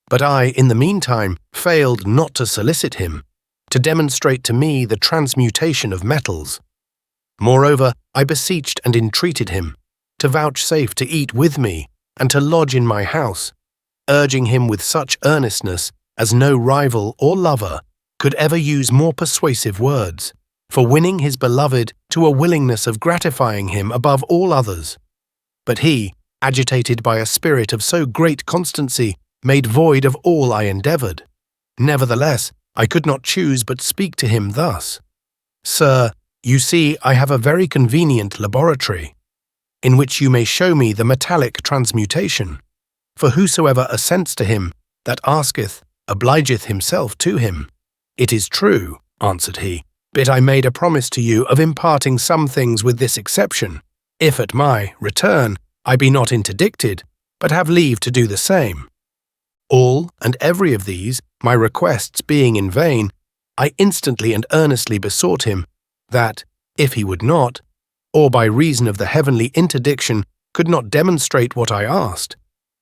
But I, in the meantime, failed not to solicit him, to demonstrate to me the transmutation of metals. Moreover, I beseeched and entreated him to vouchsafe to eat with me and to lodge in my house, urging him with such earnestness as no rival or lover could ever use more persuasive words, for winning his beloved to a willingness of gratifying him above all others. But he, agitated by a spirit of so great constancy, made void of all I endeavoured. Nevertheless, I could not choose but speak to him thus: Sir, you see I have a very convenient laboratory, in which you may show me the metallic transmutation. For whosoever assents to him, that asketh, obligeth himself to him. It is true, answered he, but I made a promise to you of imparting some things with this exception, if at my return I be not interdicted, but have leave to do the same. All and every of these, my requests being in vain, I instantly and earnestly besought him, that, if he would not, or by reason of the heavenly interdiction could not demonstrate what I asked,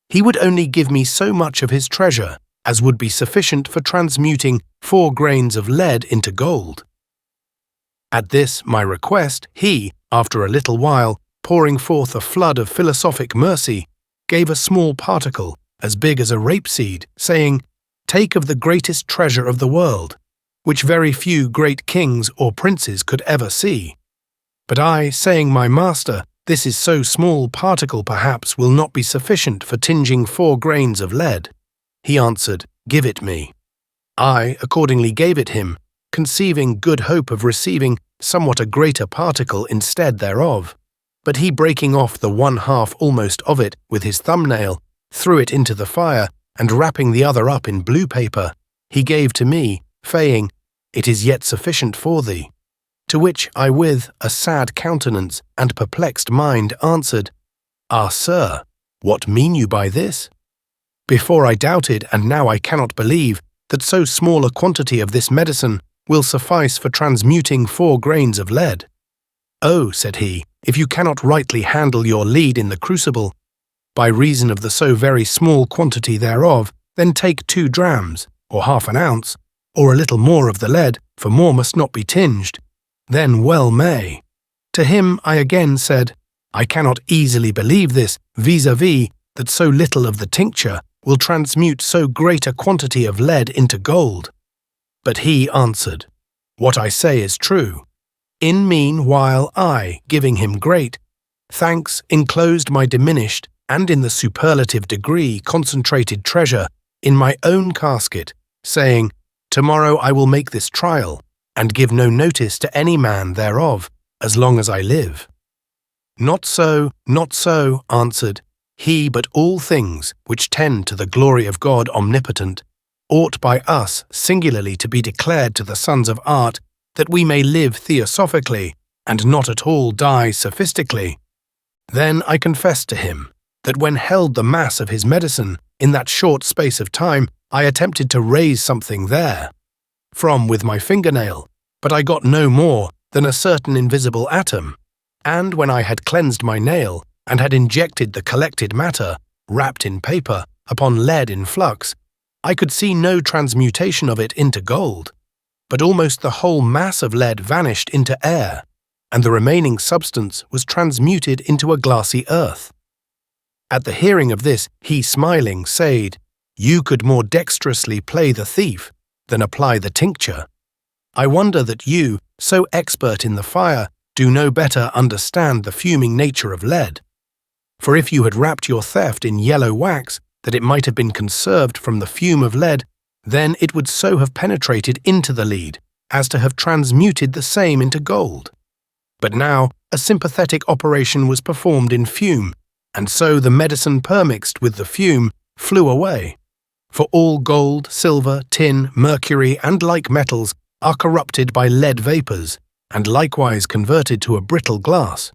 he would only give me so much of his treasure as would be sufficient for transmuting 4 grains of lead into gold. At this my request, he, after a little while, pouring forth a flood of philosophic mercy, gave a small particle, as big as a rapeseed, saying, Take of the greatest treasure of the world, which very few great kings or princes could ever see. But I, saying, My master, this is so small particle perhaps will not be sufficient for tinging 4 grains of lead. He answered, Give it me. I accordingly gave it him, conceiving good hope of receiving somewhat a greater particle instead thereof. But he, breaking off the 1/2 almost of it with his thumbnail, threw it into the fire, and wrapping the other up in blue paper, he gave to me, saying, It is yet sufficient for thee. To which I with a sad countenance and perplexed mind answered, Ah, sir, what mean you by this? Before I doubted, and now I cannot believe, that so small a quantity of this medicine will suffice for transmuting 4 grains of lead. Oh, said he, if you cannot rightly handle your lead in the crucible, by reason of the so very small quantity thereof, then take 2 drams, or 1/2 ounce, or a little more of the lead, for more must not be tinged. Then well may. To him I again said, I cannot easily believe this, vis-a-vis, that so little of the tincture will transmute so great a quantity of lead into gold. But he answered, What I say is true. In meanwhile I, giving him great thanks, enclosed my diminished, and in the superlative degree concentrated treasure, in my own casket, saying, Tomorrow I will make this trial, and give no notice to any man thereof, as long as I live. Not so, answered he, but all things which tend to the glory of God omnipotent ought by us singularly to be declared to the sons of art, that we may live theosophically, and not at all die sophistically. Then I confessed to him, that when held the mass of his medicine, in that short space of time, I attempted to raise something there, from with my fingernail, but I got no more than a certain invisible atom, and when I had cleansed my nail, and had injected the collected matter, wrapped in paper, upon lead in flux, I could see no transmutation of it into gold, but almost the whole mass of lead vanished into air, and the remaining substance was transmuted into a glassy earth. At the hearing of this, he smiling said, "You could more dexterously play the thief than apply the tincture. I wonder that you, so expert in the fire, do no better understand the fuming nature of lead. For if you had wrapped your theft in yellow wax, that it might have been conserved from the fume of lead, then it would so have penetrated into the lead as to have transmuted the same into gold. But now a sympathetic operation was performed in fume, and so the medicine permixed with the fume flew away. For all gold, silver, tin, mercury, and like metals are corrupted by lead vapours, and likewise converted to a brittle glass."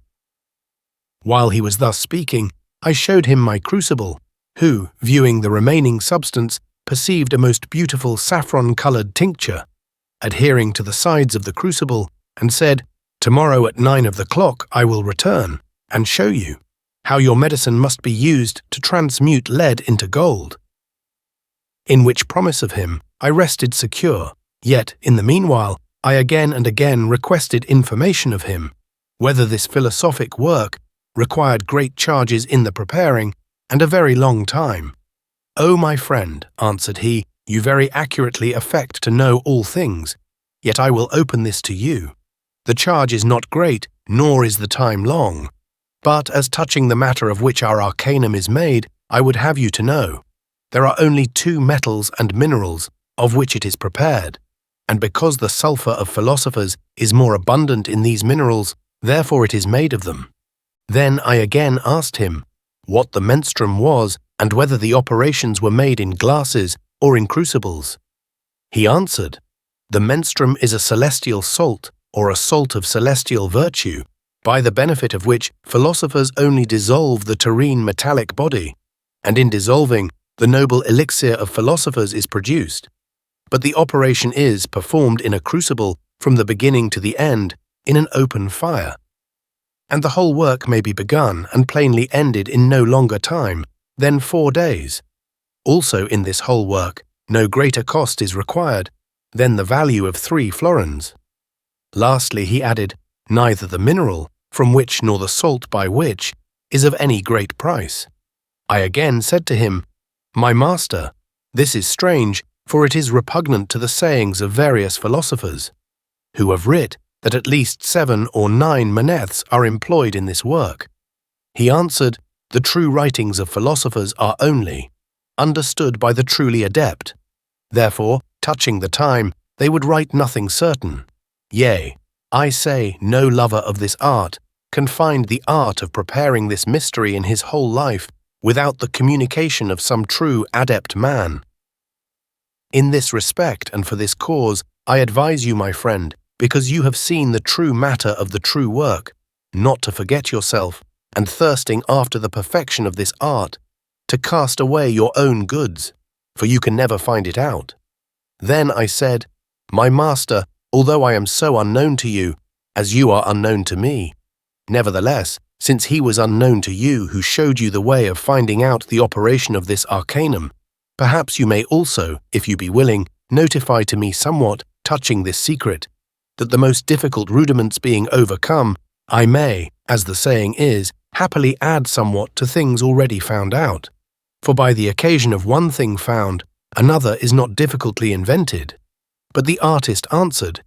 While he was thus speaking, I showed him my crucible, who, viewing the remaining substance, perceived a most beautiful saffron-coloured tincture, adhering to the sides of the crucible, and said, "Tomorrow at 9 of the clock I will return, and show you how your medicine must be used to transmute lead into gold." In which promise of him I rested secure, yet, in the meanwhile, I again and again requested information of him, whether this philosophic work required great charges in the preparing, and a very long time. "O my friend," answered he, "you very accurately affect to know all things, yet I will open this to you. The charge is not great, nor is the time long. But as touching the matter of which our arcanum is made, I would have you to know, there are only 2 metals and minerals of which it is prepared, and because the sulphur of philosophers is more abundant in these minerals, therefore it is made of them." Then I again asked him what the menstruum was, and whether the operations were made in glasses or in crucibles. He answered, "The menstruum is a celestial salt, or a salt of celestial virtue, by the benefit of which philosophers only dissolve the terrene metallic body, and in dissolving, the noble elixir of philosophers is produced. But the operation is performed in a crucible from the beginning to the end, in an open fire. And the whole work may be begun and plainly ended in no longer time than 4 days. Also in this whole work, no greater cost is required than the value of 3 florins. Lastly, he added, neither the mineral, from which nor the salt by which, is of any great price. I again said to him, "My master, this is strange, for it is repugnant to the sayings of various philosophers, who have writ that at least 7 or 9 maneths are employed in this work." He answered, "The true writings of philosophers are only understood by the truly adept. Therefore, touching the time, they would write nothing certain. Yea, I say, no lover of this art can find the art of preparing this mystery in his whole life without the communication of some true adept man. In this respect and for this cause, I advise you, my friend, because you have seen the true matter of the true work, not to forget yourself, and thirsting after the perfection of this art, to cast away your own goods, for you can never find it out." Then I said, "My master, although I am so unknown to you, as you are unknown to me, nevertheless, since he was unknown to you who showed you the way of finding out the operation of this arcanum, perhaps you may also, if you be willing, notify to me somewhat touching this secret, that the most difficult rudiments being overcome, I may, as the saying is, happily add somewhat to things already found out. For by the occasion of one thing found, another is not difficultly invented." But the artist answered,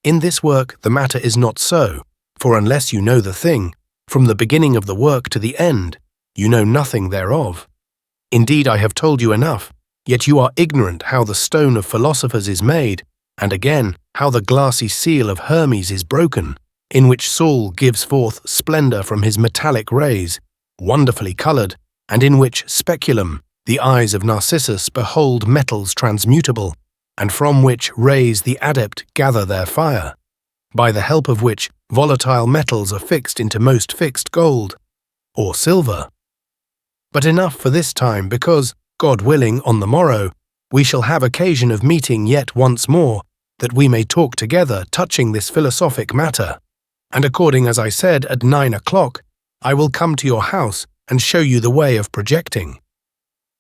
"In this work the matter is not so, for unless you know the thing, from the beginning of the work to the end, you know nothing thereof. Indeed, I have told you enough, yet you are ignorant how the stone of philosophers is made, and again, how the glassy seal of Hermes is broken, in which Saul gives forth splendor from his metallic rays, wonderfully colored, and in which speculum, the eyes of Narcissus behold metals transmutable, and from which rays the adept gather their fire, by the help of which volatile metals are fixed into most fixed gold, or silver. But enough for this time, because, God willing, on the morrow, we shall have occasion of meeting yet once more, that we may talk together touching this philosophic matter. And according as I said, at 9 o'clock, I will come to your house and show you the way of projecting.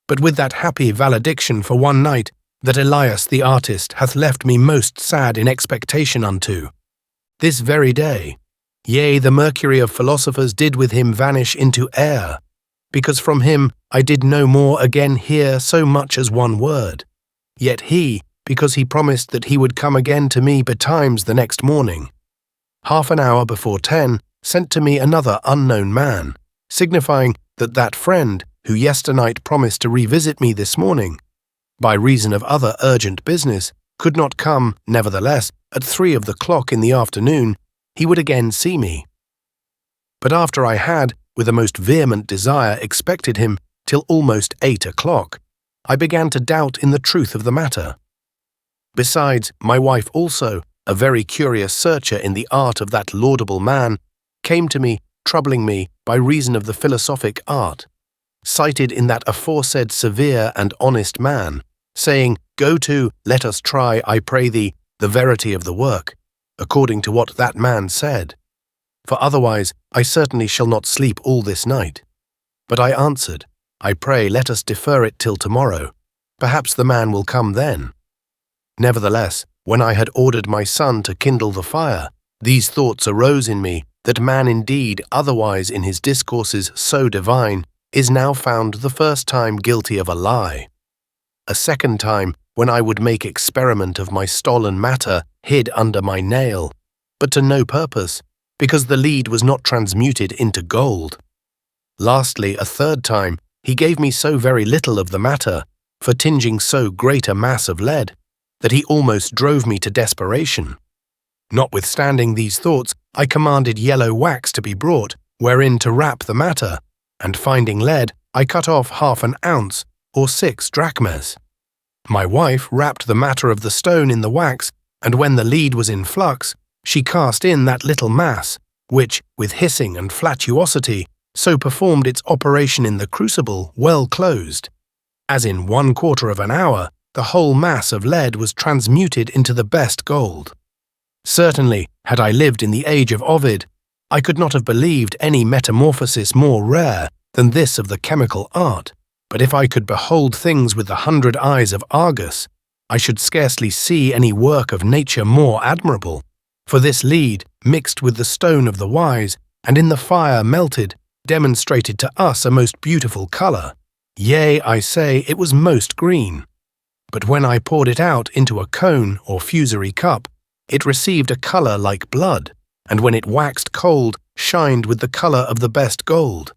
But with that happy valediction for one night, that Elias the artist hath left me most sad in expectation unto, this very day, yea, the mercury of philosophers did with him vanish into air, because from him I did no more again hear so much as one word. Yet he, because he promised that he would come again to me betimes the next morning, half an hour before 10, sent to me another unknown man, signifying that that friend, who yesternight promised to revisit me this morning, by reason of other urgent business, could not come, nevertheless, at 3 of the clock in the afternoon, he would again see me. But after I had, with a most vehement desire, expected him till almost 8 o'clock, I began to doubt in the truth of the matter. Besides, my wife also, a very curious searcher in the art of that laudable man, came to me, troubling me by reason of the philosophic art, cited in that aforesaid severe and honest man, saying, Go to, let us try, I pray thee, the verity of the work, according to what that man said. For otherwise I certainly shall not sleep all this night. But I answered, I pray let us defer it till tomorrow. Perhaps the man will come then. Nevertheless, when I had ordered my son to kindle the fire, these thoughts arose in me, that man indeed, otherwise in his discourses so divine, is now found the first time guilty of a lie. A second time, when I would make experiment of my stolen matter hid under my nail, but to no purpose, because the lead was not transmuted into gold. Lastly, a third time, he gave me so very little of the matter, for tinging so great a mass of lead, that he almost drove me to desperation. Notwithstanding these thoughts, I commanded yellow wax to be brought, wherein to wrap the matter, and finding lead, I cut off half an ounce, or 6 drachmas. My wife wrapped the matter of the stone in the wax, and when the lead was in flux, she cast in that little mass, which, with hissing and flatuosity, so performed its operation in the crucible well closed, as in 1/4 of an hour the whole mass of lead was transmuted into the best gold. Certainly, had I lived in the age of Ovid, I could not have believed any metamorphosis more rare than this of the chemical art, but if I could behold things with the 100 eyes of Argus, I should scarcely see any work of nature more admirable, for this lead, mixed with the stone of the wise, and in the fire melted, demonstrated to us a most beautiful colour. Yea, I say, it was most green. But when I poured it out into a cone or fusery cup, it received a colour like blood, and when it waxed cold, shined with the colour of the best gold.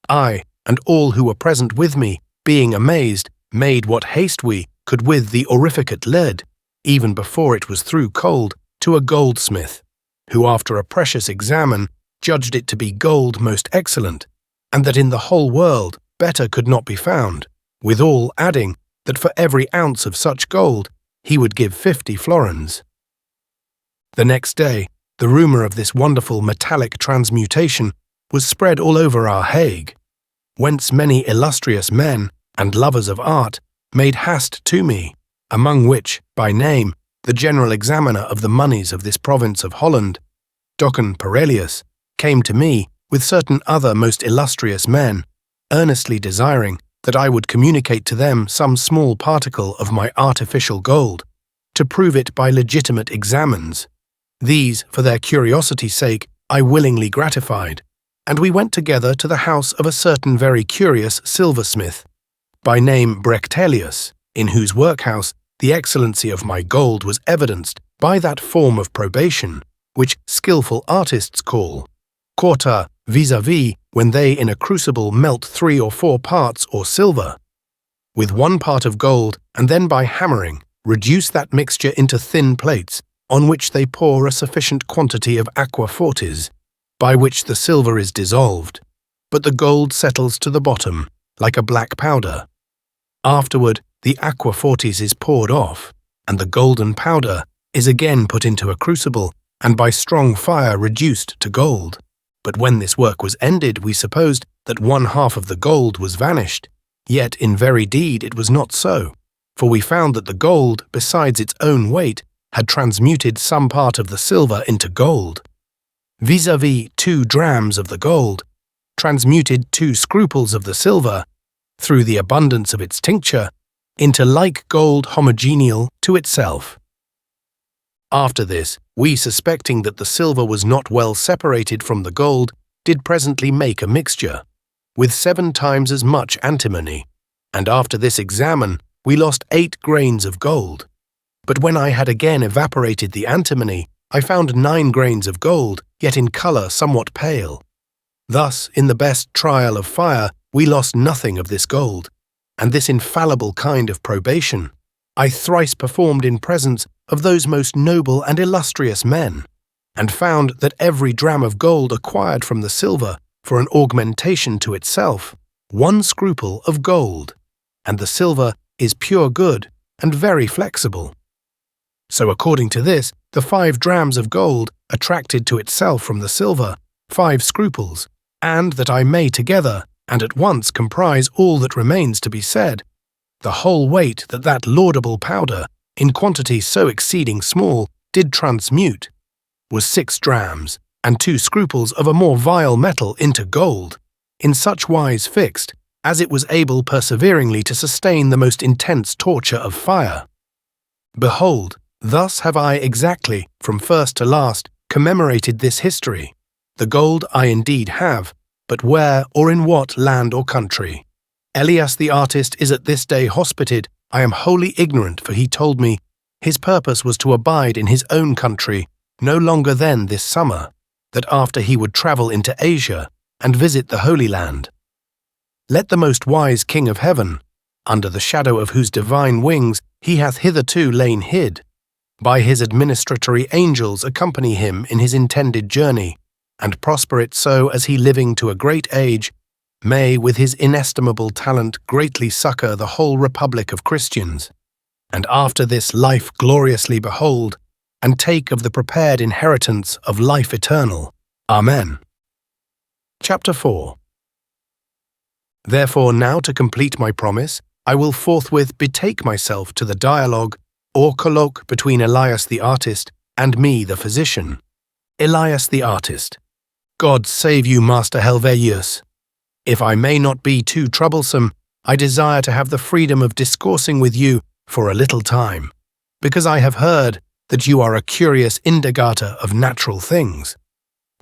I, and all who were present with me, being amazed, made what haste we could with the aurificate lead, even before it was through cold, to a goldsmith, who after a precious examine judged it to be gold most excellent, and that in the whole world better could not be found, withal adding that for every ounce of such gold he would give 50 florins. The next day, the rumour of this wonderful metallic transmutation was spread all over our Hague, whence many illustrious men and lovers of art made haste to me, among which, by name, the general examiner of the moneys of this province of Holland, Johann Friedrich, came to me with certain other most illustrious men, earnestly desiring that I would communicate to them some small particle of my artificial gold, to prove it by legitimate examines. These, for their curiosity's sake, I willingly gratified, and we went together to the house of a certain very curious silversmith, by name Brechtelius, in whose workhouse the excellency of my gold was evidenced by that form of probation which skilful artists call quarta vis-a-vis, when they in a crucible melt 3 or 4 parts or silver, with 1 part of gold, and then by hammering reduce that mixture into thin plates, on which they pour a sufficient quantity of aqua fortis, by which the silver is dissolved, but the gold settles to the bottom like a black powder. Afterward, the aqua fortis is poured off, and the golden powder is again put into a crucible and by strong fire reduced to gold. But when this work was ended, we supposed that 1/2 of the gold was vanished. Yet in very deed it was not so, for we found that the gold, besides its own weight, had transmuted some part of the silver into gold. Vis-à-vis 2 drams of the gold, transmuted 2 scruples of the silver, through the abundance of its tincture, into like gold homogeneal to itself. After this, we, suspecting that the silver was not well separated from the gold, did presently make a mixture, with 7 times as much antimony, and after this examine, we lost 8 grains of gold. But when I had again evaporated the antimony, I found 9 grains of gold, yet in colour somewhat pale. Thus, in the best trial of fire, we lost nothing of this gold, and this infallible kind of probation I thrice performed in presence of those most noble and illustrious men, and found that every dram of gold acquired from the silver for an augmentation to itself 1 scruple of gold, and the silver is pure good and very flexible. So according to this, the 5 drams of gold attracted to itself from the silver 5 scruples, and that I may together and at once comprise all that remains to be said, the whole weight that that laudable powder, in quantity so exceeding small, did transmute, was 6 drams, and 2 scruples of a more vile metal into gold, in such wise fixed, as it was able perseveringly to sustain the most intense torture of fire. Behold, thus have I exactly, from first to last, commemorated this history. The gold I indeed have, but where or in what land or country? Elias the artist is at this day hospited. I am wholly ignorant, for he told me his purpose was to abide in his own country no longer than this summer, that after he would travel into Asia and visit the Holy Land. Let the most wise King of heaven, under the shadow of whose divine wings he hath hitherto lain hid, by his administratory angels accompany him in his intended journey, and prosper it so as he living to a great age may with his inestimable talent greatly succour the whole republic of Christians, and after this life gloriously behold, and take of the prepared inheritance of life eternal. Amen. Chapter 4. Therefore now to complete my promise, I will forthwith betake myself to the dialogue or colloque between Elias the artist and me the physician. Elias the artist. God save you, Master Helvetius. If I may not be too troublesome, I desire to have the freedom of discoursing with you for a little time, because I have heard that you are a curious indagator of natural things.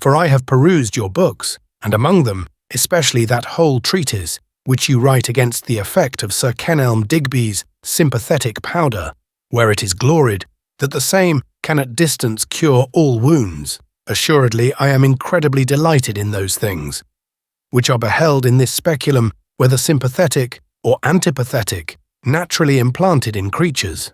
For I have perused your books, and among them, especially that whole treatise which you write against the effect of Sir Kenelm Digby's sympathetic powder, where it is gloried that the same can at distance cure all wounds. Assuredly, I am incredibly delighted in those things, which are beheld in this speculum, whether sympathetic or antipathetic, naturally implanted in creatures.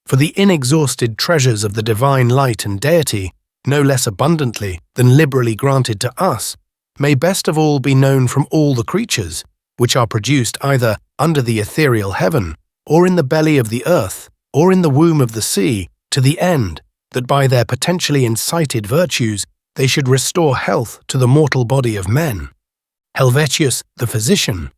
For the inexhausted treasures of the divine light and deity, no less abundantly than liberally granted to us, may best of all be known from all the creatures, which are produced either under the ethereal heaven, or in the belly of the earth, or in the womb of the sea, to the end that by their potentially incited virtues they should restore health to the mortal body of men. Helvetius the physician.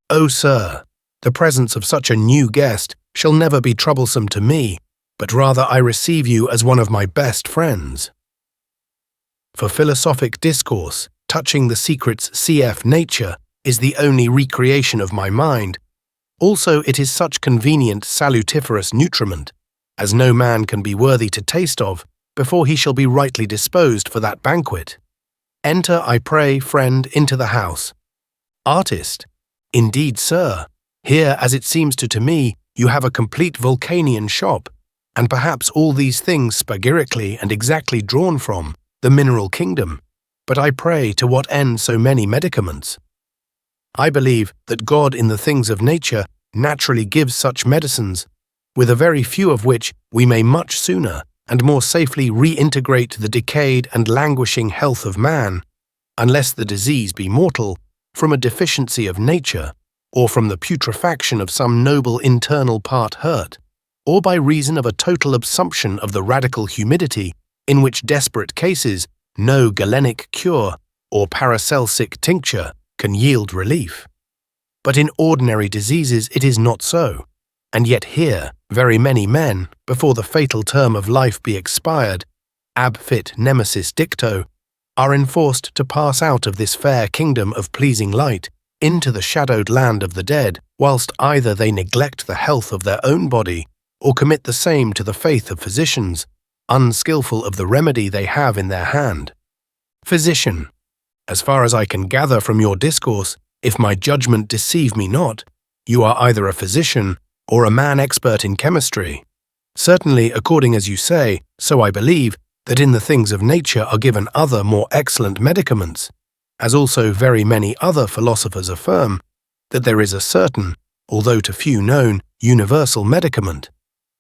O sir, the presence of such a new guest shall never be troublesome to me, but rather I receive you as one of my best friends. For philosophic discourse, touching the secrets cf. Nature, is the only recreation of my mind. Also it is such convenient salutiferous nutriment, as no man can be worthy to taste of, before he shall be rightly disposed for that banquet. Enter, I pray, friend, into the house. Artist. Indeed, sir, here, as it seems to me, you have a complete Vulcanian shop, and perhaps all these things spagyrically and exactly drawn from the mineral kingdom. But I pray, to what end so many medicaments? I believe that God in the things of nature naturally gives such medicines, with a very few of which we may much sooner and more safely reintegrate the decayed and languishing health of man, unless the disease be mortal, from a deficiency of nature, or from the putrefaction of some noble internal part hurt, or by reason of a total absumption of the radical humidity, in which desperate cases no galenic cure or paracelsic tincture can yield relief. But in ordinary diseases it is not so, and yet here very many men, before the fatal term of life be expired, ab fit nemesis dicto, are enforced to pass out of this fair kingdom of pleasing light into the shadowed land of the dead, whilst either they neglect the health of their own body, or commit the same to the faith of physicians, unskilful of the remedy they have in their hand. Physician, as far as I can gather from your discourse, if my judgment deceive me not, you are either a physician or a man expert in chemistry. Certainly, according as you say, so I believe, that in the things of nature are given other more excellent medicaments, as also very many other philosophers affirm, that there is a certain, although to few known, universal medicament,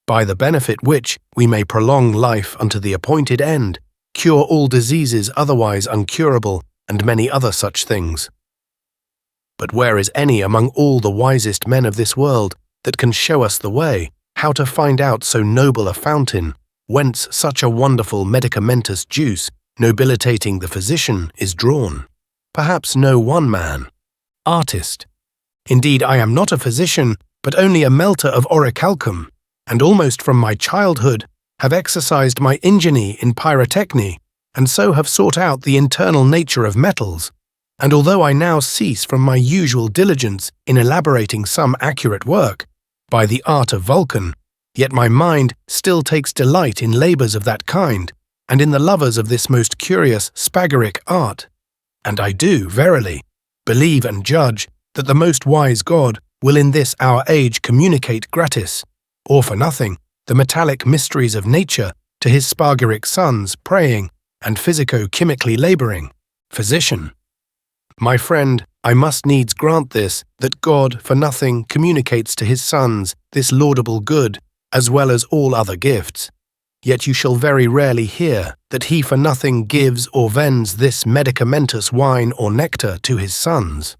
by the benefit which we may prolong life unto the appointed end, cure all diseases otherwise uncurable, and many other such things. But where is any among all the wisest men of this world that can show us the way, how to find out so noble a fountain, whence such a wonderful medicamentous juice, nobilitating the physician, is drawn? Perhaps no one man. Artist. Indeed, I am not a physician, but only a melter of orichalcum, and almost from my childhood have exercised my ingeny in pyrotechny, and so have sought out the internal nature of metals. And although I now cease from my usual diligence in elaborating some accurate work, by the art of Vulcan, yet my mind still takes delight in labours of that kind, and in the lovers of this most curious spagoric art. And I do, verily, believe and judge that the most wise God will in this our age communicate gratis, or for nothing, the metallic mysteries of nature to his spagoric sons praying and physico-chemically labouring. Physician. My friend, I must needs grant this, that God for nothing communicates to his sons this laudable good, as well as all other gifts. Yet you shall very rarely hear that he for nothing gives or vends this medicamentous wine or nectar to his sons.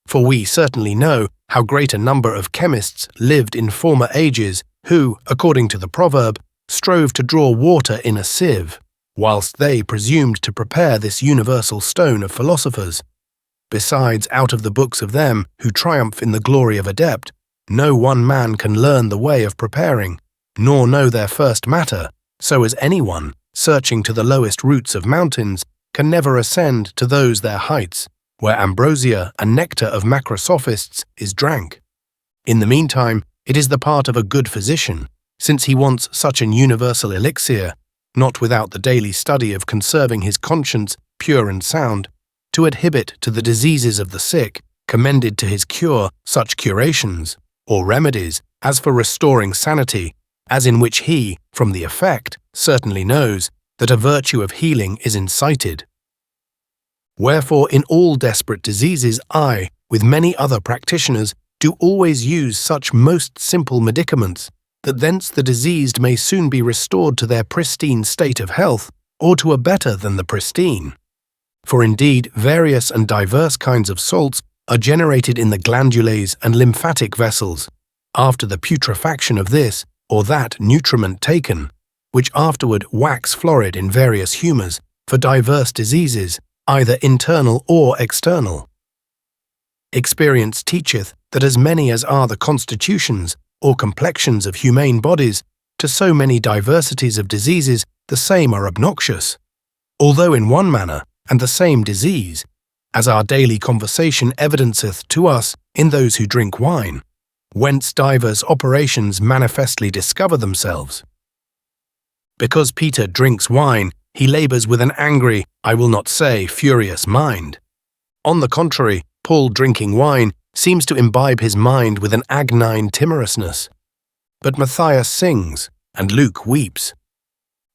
For we certainly know how great a number of chemists lived in former ages who, according to the proverb, strove to draw water in a sieve, whilst they presumed to prepare this universal stone of philosophers. Besides, out of the books of them who triumph in the glory of adept, no one man can learn the way of preparing, nor know their first matter, so as anyone, searching to the lowest roots of mountains, can never ascend to those their heights, where ambrosia and nectar of macrosophists is drank. In the meantime, it is the part of a good physician, since he wants such an universal elixir, not without the daily study of conserving his conscience pure and sound, to adhibit to the diseases of the sick, commended to his cure such curations, or remedies, as for restoring sanity, as in which he, from the effect, certainly knows that a virtue of healing is incited. Wherefore in all desperate diseases I, with many other practitioners, do always use such most simple medicaments, that thence the diseased may soon be restored to their pristine state of health, or to a better than the pristine. For indeed various and diverse kinds of salts are generated in the glandulae and lymphatic vessels, after the putrefaction of this or that nutriment taken, which afterward wax florid in various humours, for diverse diseases, either internal or external. Experience teacheth that as many as are the constitutions or complexions of humane bodies, to so many diversities of diseases the same are obnoxious, although in one manner and the same disease, as our daily conversation evidenceth to us in those who drink wine, whence divers operations manifestly discover themselves. Because Peter drinks wine, he labours with an angry, I will not say furious mind. On the contrary, Paul drinking wine seems to imbibe his mind with an agnine timorousness. But Matthias sings, and Luke weeps.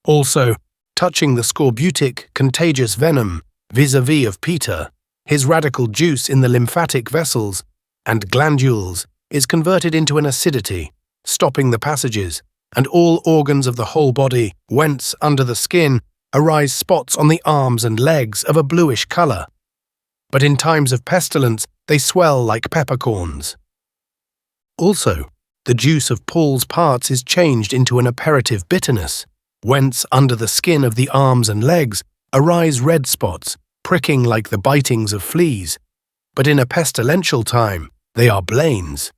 Also, touching the scorbutic, contagious venom, vis-a-vis of Peter, his radical juice in the lymphatic vessels and glandules is converted into an acidity, stopping the passages, and all organs of the whole body, whence, under the skin, arise spots on the arms and legs of a bluish colour. But in times of pestilence they swell like peppercorns. Also, the juice of Paul's parts is changed into an apparative bitterness, whence under the skin of the arms and legs arise red spots, pricking like the bitings of fleas, but in a pestilential time they are blains.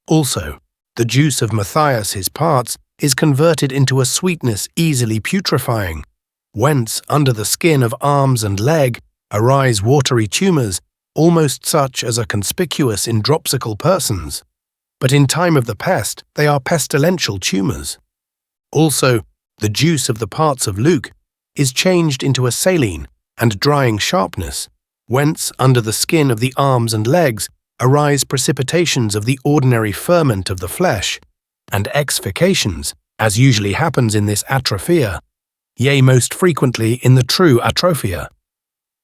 Also, the juice of Matthias his parts is converted into a sweetness easily putrefying, whence under the skin of arms and leg arise watery tumours, almost such as are conspicuous in dropsical persons, but in time of the pest they are pestilential tumours. Also, the juice of the parts of Luke is changed into a saline and drying sharpness, whence under the skin of the arms and legs arise precipitations of the ordinary ferment of the flesh, and exfications, as usually happens in this atrophia, yea, most frequently in the true atrophia.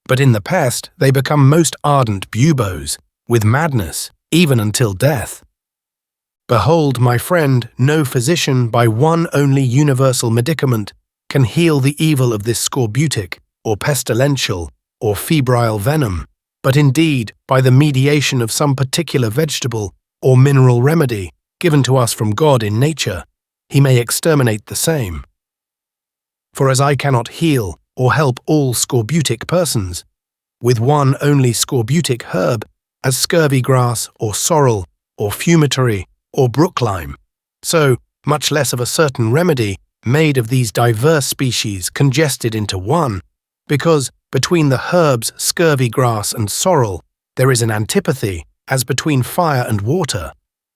But in the pest they become most ardent buboes, with madness, even until death. Behold, my friend, no physician by one only universal medicament can heal the evil of this scorbutic, or pestilential, or febrile venom, but indeed by the mediation of some particular vegetable or mineral remedy given to us from God in nature, he may exterminate the same. For as I cannot heal or help all scorbutic persons, with one only scorbutic herb, as scurvy grass or sorrel or fumitory or brooklime, so much less of a certain remedy made of these diverse species congested into one, because between the herbs scurvy grass and sorrel there is an antipathy as between fire and water,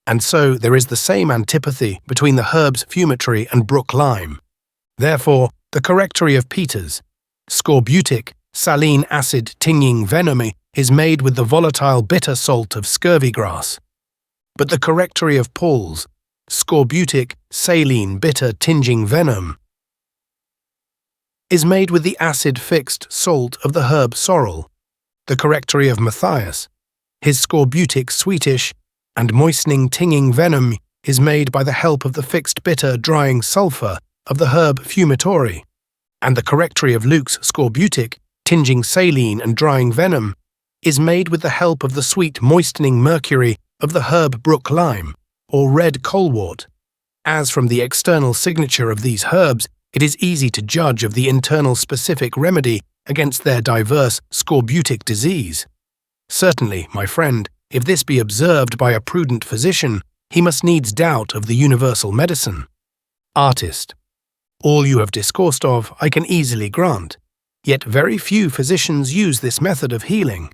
and so there is the same antipathy between the herbs fumitory and brooklime. Therefore, the correctory of Peter's, scorbutic, saline acid tinging venom is made with the volatile bitter salt of scurvy grass. But the correctory of Paul's, scorbutic, saline, bitter tinging venom, is made with the acid fixed salt of the herb sorrel. The correctory of Matthias, his scorbutic, sweetish, and moistening tinging venom is made by the help of the fixed bitter drying sulphur of the herb fumitory, and the correctory of Luke's scorbutic, tinging saline and drying venom is made with the help of the sweet moistening mercury of the herb brooklime, or red colewort. As from the external signature of these herbs, it is easy to judge of the internal specific remedy against their diverse scorbutic disease. Certainly, my friend, if this be observed by a prudent physician, he must needs doubt of the universal medicine. Artist. All you have discoursed of I can easily grant, yet very few physicians use this method of healing.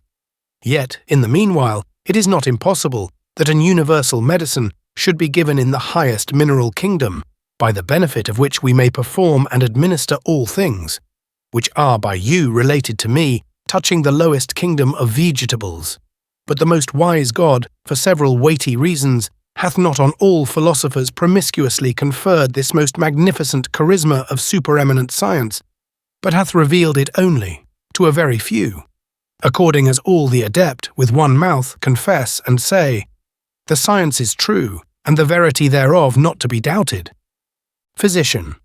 Yet, in the meanwhile, it is not impossible that an universal medicine should be given in the highest mineral kingdom, by the benefit of which we may perform and administer all things, which are by you related to me, touching the lowest kingdom of vegetables. But the most wise God, for several weighty reasons, hath not on all philosophers promiscuously conferred this most magnificent charisma of supereminent science, but hath revealed it only to a very few, according as all the adept with one mouth confess and say, the science is true, and the verity thereof not to be doubted. Physician.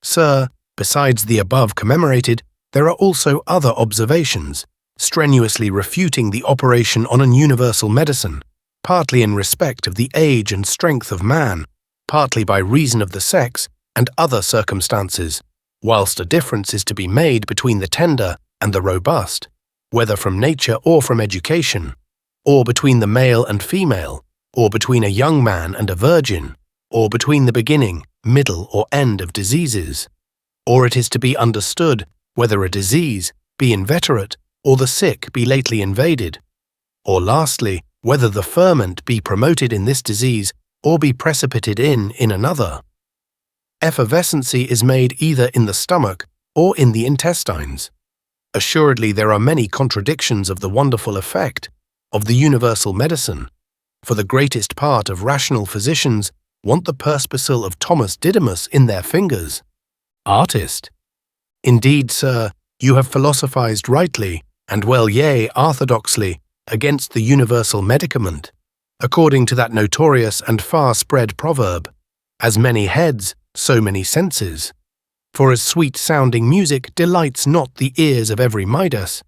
Sir, besides the above commemorated, there are also other observations, strenuously refuting the operation on an universal medicine, partly in respect of the age and strength of man, partly by reason of the sex and other circumstances, whilst a difference is to be made between the tender and the robust, whether from nature or from education, or between the male and female, or between a young man and a virgin, or between the beginning, middle, or end of diseases, or it is to be understood whether a disease be inveterate, or the sick be lately invaded, or lastly, whether the ferment be promoted in this disease, or be precipitated in another. Effervescency is made either in the stomach or in the intestines. Assuredly there are many contradictions of the wonderful effect of the universal medicine, for the greatest part of rational physicians want the perspicacy of Thomas Didymus in their fingers. Artist. Indeed, sir, you have philosophized rightly, and well, yea, orthodoxly, against the universal medicament, according to that notorious and far-spread proverb, as many heads, so many senses. For as sweet-sounding music delights not the ears of every Midas,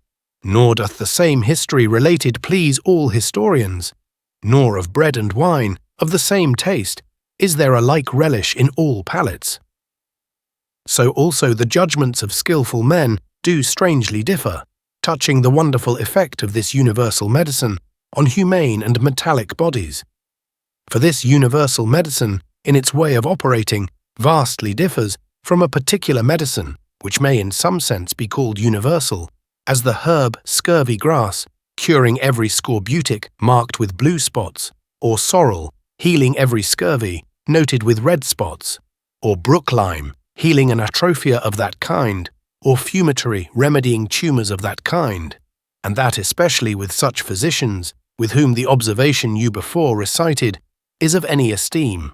nor doth the same history related please all historians, nor of bread and wine, of the same taste, is there a like relish in all palates. so also the judgments of skillful men do strangely differ, touching the wonderful effect of this universal medicine on humane and metallic bodies. For this universal medicine, in its way of operating, vastly differs from a particular medicine, which may in some sense be called universal, as the herb scurvy grass, curing every scorbutic marked with blue spots, or sorrel, healing every scurvy, noted with red spots, or brook lime, healing an atrophia of that kind, or fumitory remedying tumours of that kind, and that especially with such physicians, with whom the observation you before recited is of any esteem.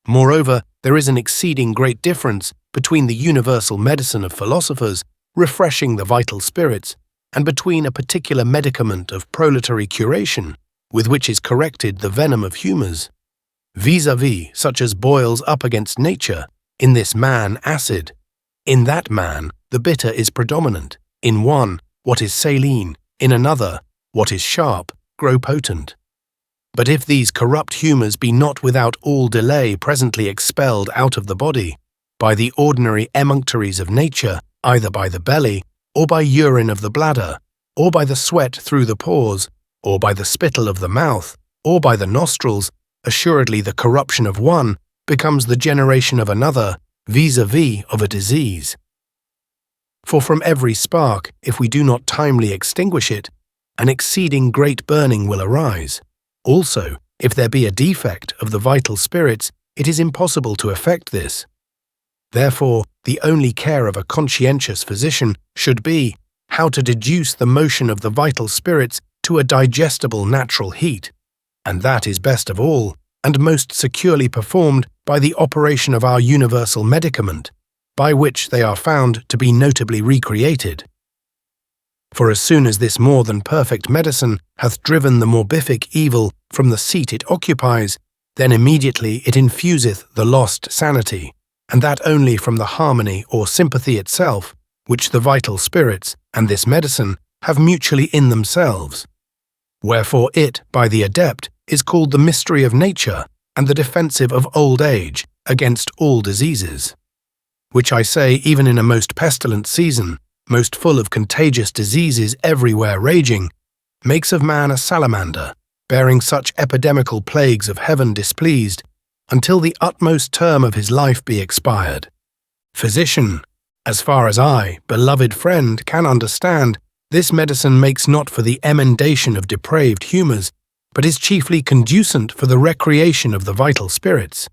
Moreover, there is an exceeding great difference between the universal medicine of philosophers, refreshing the vital spirits, and between a particular medicament of prolatory curation, with which is corrected the venom of humours, vis-a-vis such as boils up against nature, in this man acid, in that man the bitter is predominant, in one what is saline, in another what is sharp, grow potent. But if these corrupt humours be not without all delay presently expelled out of the body, by the ordinary emunctories of nature, either by the belly, or by urine of the bladder, or by the sweat through the pores, or by the spittle of the mouth, or by the nostrils, assuredly the corruption of one becomes the generation of another, vis-a-vis of a disease. For from every spark, if we do not timely extinguish it, an exceeding great burning will arise. Also, if there be a defect of the vital spirits, it is impossible to effect this. Therefore, the only care of a conscientious physician should be how to deduce the motion of the vital spirits to a digestible natural heat, and that is best of all, and most securely performed by the operation of our universal medicament, by which they are found to be notably recreated. For as soon as this more than perfect medicine hath driven the morbific evil from the seat it occupies, then immediately it infuseth the lost sanity, and that only from the harmony or sympathy itself, which the vital spirits and this medicine have mutually in themselves. Wherefore it, by the adept, is called the mystery of nature and the defensive of old age against all diseases, which I say even in a most pestilent season, most full of contagious diseases everywhere raging, makes of man a salamander, bearing such epidemical plagues of heaven displeased, until the utmost term of his life be expired. Physician, as far as I, beloved friend, can understand, this medicine makes not for the emendation of depraved humours, but is chiefly conducent for the recreation of the vital spirits.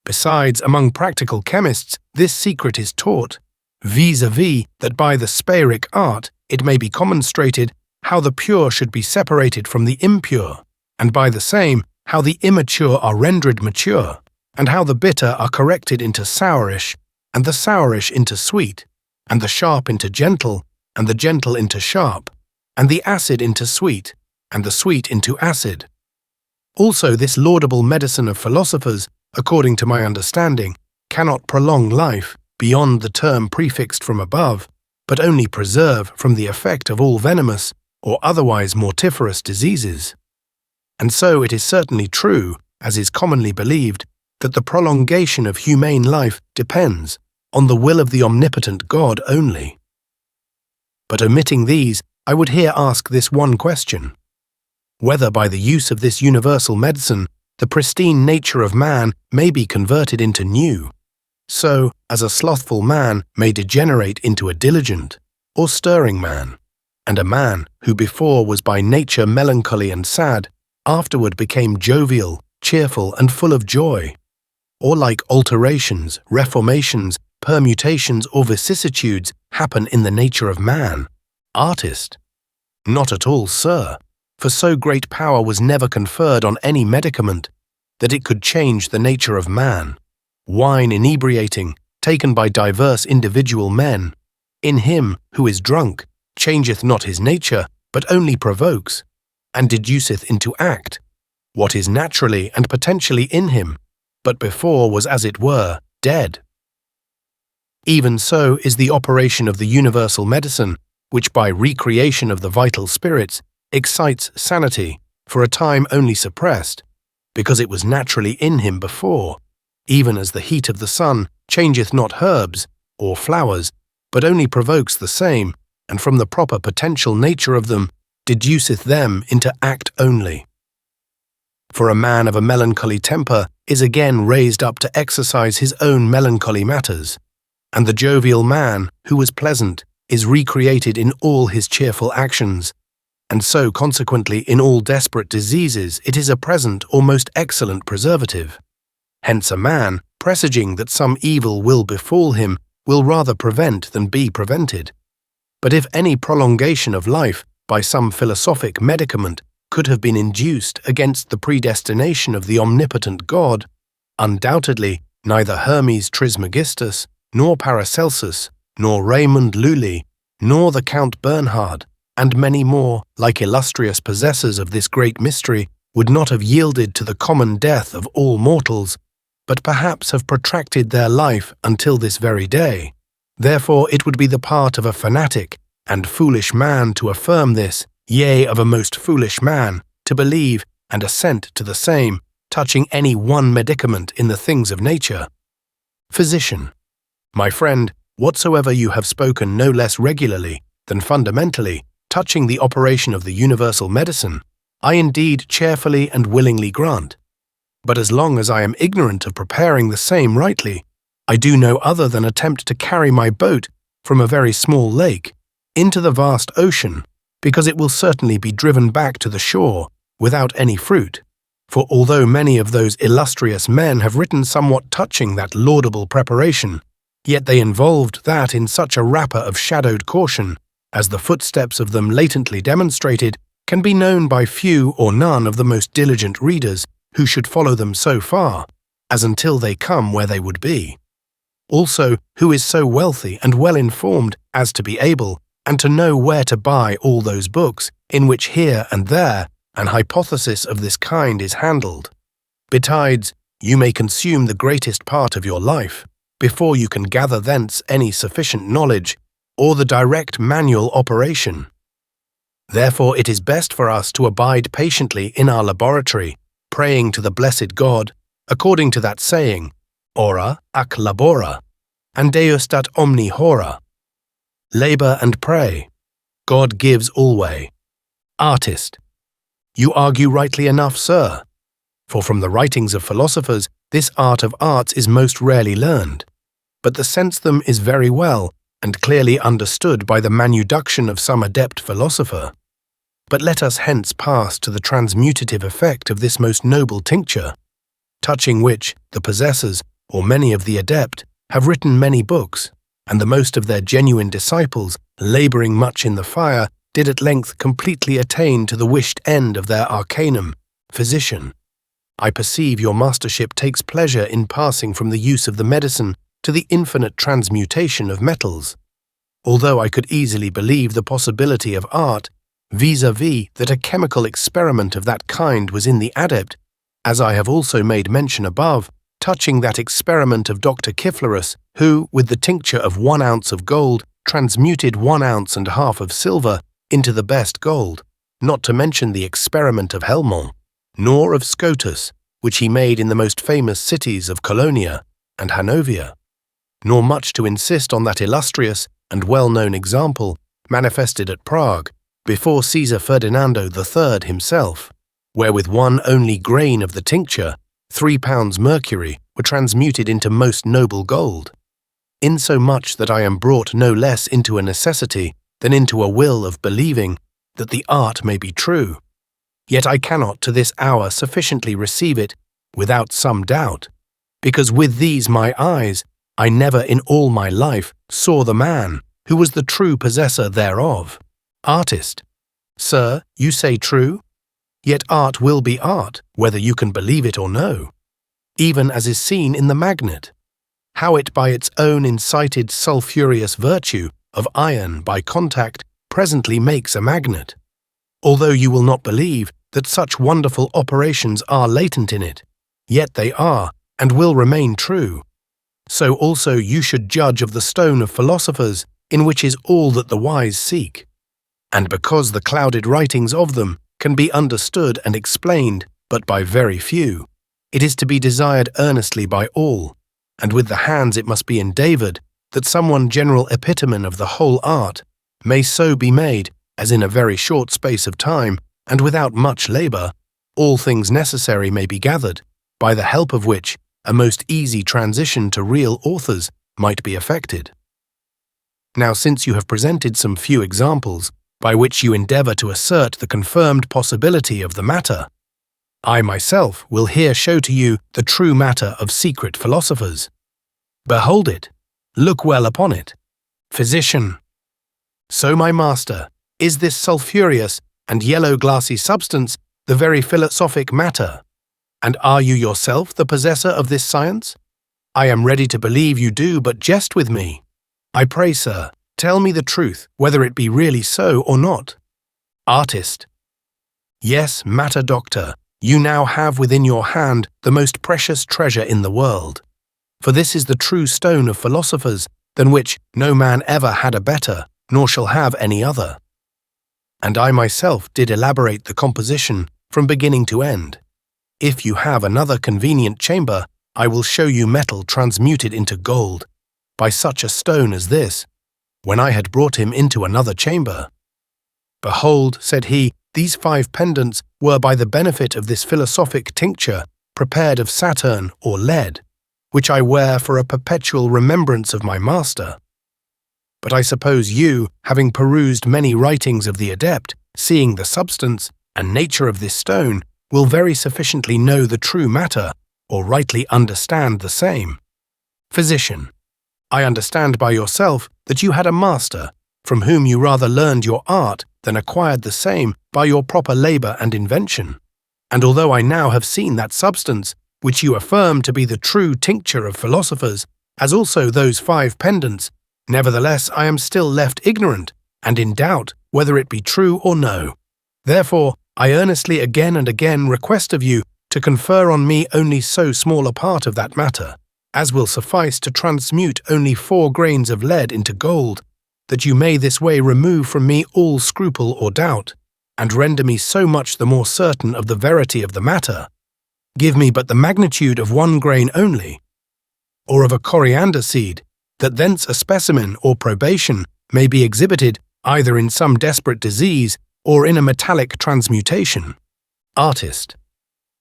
Besides, among practical chemists, this secret is taught, vis-a-vis that by the spairic art it may be commonstrated how the pure should be separated from the impure, and by the same how the immature are rendered mature, and how the bitter are corrected into sourish, and the sourish into sweet, and the sharp into gentle, and the gentle into sharp, and the acid into sweet, and the sweet into acid. Also this laudable medicine of philosophers, according to my understanding, cannot prolong life beyond the term prefixed from above, but only preserve from the effect of all venomous or otherwise mortiferous diseases. And so it is certainly true, as is commonly believed, that the prolongation of humane life depends on the will of the omnipotent God only. But omitting these, I would here ask this one question: whether by the use of this universal medicine the pristine nature of man may be converted into new, so as a slothful man may degenerate into a diligent or stirring man, and a man who before was by nature melancholy and sad, afterward became jovial, cheerful, and full of joy, or like alterations, reformations, permutations, or vicissitudes happen in the nature of man, artist? Not at all, sir, for so great power was never conferred on any medicament that it could change the nature of man. Wine inebriating, taken by diverse individual men, in him who is drunk, changeth not his nature, but only provokes, and deduceth into act, what is naturally and potentially in him, but before was as it were dead. Even so is the operation of the universal medicine, which by recreation of the vital spirits excites sanity, for a time only suppressed, because it was naturally in him before, even as the heat of the sun changeth not herbs or flowers, but only provokes the same, and from the proper potential nature of them deduceth them into act only. For a man of a melancholy temper is again raised up to exercise his own melancholy matters, and the jovial man, who was pleasant, is recreated in all his cheerful actions, and so consequently in all desperate diseases it is a present or most excellent preservative. Hence a man, presaging that some evil will befall him, will rather prevent than be prevented. But if any prolongation of life by some philosophic medicament could have been induced against the predestination of the omnipotent God, undoubtedly neither Hermes Trismegistus, nor Paracelsus, nor Raymond Lully, nor the Count Bernhard, and many more, like illustrious possessors of this great mystery, would not have yielded to the common death of all mortals, but perhaps have protracted their life until this very day. Therefore it would be the part of a fanatic and foolish man to affirm this, yea, of a most foolish man, to believe and assent to the same, touching any one medicament in the things of nature. Physician. My friend, whatsoever you have spoken no less regularly than fundamentally, touching the operation of the universal medicine, I indeed cheerfully and willingly grant. But as long as I am ignorant of preparing the same rightly, I do no other than attempt to carry my boat from a very small lake into the vast ocean, because it will certainly be driven back to the shore without any fruit. For although many of those illustrious men have written somewhat touching that laudable preparation, yet they involved that in such a wrapper of shadowed caution, as the footsteps of them latently demonstrated, can be known by few or none of the most diligent readers who should follow them so far, as until they come where they would be. Also, who is so wealthy and well informed as to be able, and to know where to buy all those books, in which here and there an hypothesis of this kind is handled. Besides, you may consume the greatest part of your life, before you can gather thence any sufficient knowledge, or the direct manual operation. Therefore it is best for us to abide patiently in our laboratory, praying to the blessed God, according to that saying, Ora ac labora, and Deus dat omni hora. Labor and pray. God gives alway. Artist. You argue rightly enough, sir. For from the writings of philosophers, this art of arts is most rarely learned. But the sense them is very well, and clearly understood by the manuduction of some adept philosopher. But let us hence pass to the transmutative effect of this most noble tincture, touching which the possessors, or many of the adept, have written many books, and the most of their genuine disciples, labouring much in the fire, did at length completely attain to the wished end of their arcanum, physician. I perceive your mastership takes pleasure in passing from the use of the medicine to the infinite transmutation of metals, although I could easily believe the possibility of art, vis-à-vis that a chemical experiment of that kind was in the adept, as I have also made mention above, touching that experiment of Dr. Kiflerus, who, with the tincture of 1 ounce of gold, transmuted 1 ounce and half of silver into the best gold, not to mention the experiment of Helmont, nor of Scotus, which he made in the most famous cities of Colonia and Hanovia, nor much to insist on that illustrious and well-known example manifested at Prague, before Caesar Ferdinando III himself, where with 1 only grain of the tincture, 3 pounds mercury were transmuted into most noble gold, insomuch that I am brought no less into a necessity than into a will of believing that the art may be true. Yet I cannot to this hour sufficiently receive it without some doubt, because with these my eyes I never in all my life saw the man who was the true possessor thereof. Artist. Sir, you say true? Yet art will be art, whether you can believe it or no, even as is seen in the magnet, how it by its own incited sulphureous virtue of iron by contact presently makes a magnet, although you will not believe that such wonderful operations are latent in it, yet they are and will remain true. So also you should judge of the stone of philosophers, in which is all that the wise seek. And because the clouded writings of them can be understood and explained but by very few, it is to be desired earnestly by all, and with the hands it must be endeavoured, that someone general epitomen of the whole art may so be made, as in a very short space of time, and without much labour, all things necessary may be gathered, by the help of which a most easy transition to real authors might be effected. Now, since you have presented some few examples by which you endeavour to assert the confirmed possibility of the matter, I myself will here show to you the true matter of secret philosophers. Behold it, look well upon it. Physician. So, my master, is this sulphureous and yellow glassy substance the very philosophic matter? And are you yourself the possessor of this science? I am ready to believe you do but jest with me. I pray, sir, tell me the truth, whether it be really so or not. Artist. Yes, matter doctor, you now have within your hand the most precious treasure in the world. For this is the true stone of philosophers, than which no man ever had a better, nor shall have any other. And I myself did elaborate the composition from beginning to end. If you have another convenient chamber, I will show you metal transmuted into gold, by such a stone as this, when I had brought him into another chamber. Behold, said he, these 5 pendants were by the benefit of this philosophic tincture prepared of Saturn or lead, which I wear for a perpetual remembrance of my master. But I suppose you, having perused many writings of the adept, seeing the substance and nature of this stone, will very sufficiently know the true matter, or rightly understand the same. Physician. I understand by yourself that you had a master, from whom you rather learned your art than acquired the same by your proper labour and invention. And although I now have seen that substance, which you affirm to be the true tincture of philosophers, as also those 5 pendants, nevertheless I am still left ignorant, and in doubt whether it be true or no. Therefore, I earnestly again and again request of you to confer on me only so small a part of that matter, as will suffice to transmute only 4 grains of lead into gold, that you may this way remove from me all scruple or doubt, and render me so much the more certain of the verity of the matter. Give me but the magnitude of 1 grain only, or of a coriander seed, that thence a specimen or probation may be exhibited either in some desperate disease or in a metallic transmutation. Artist.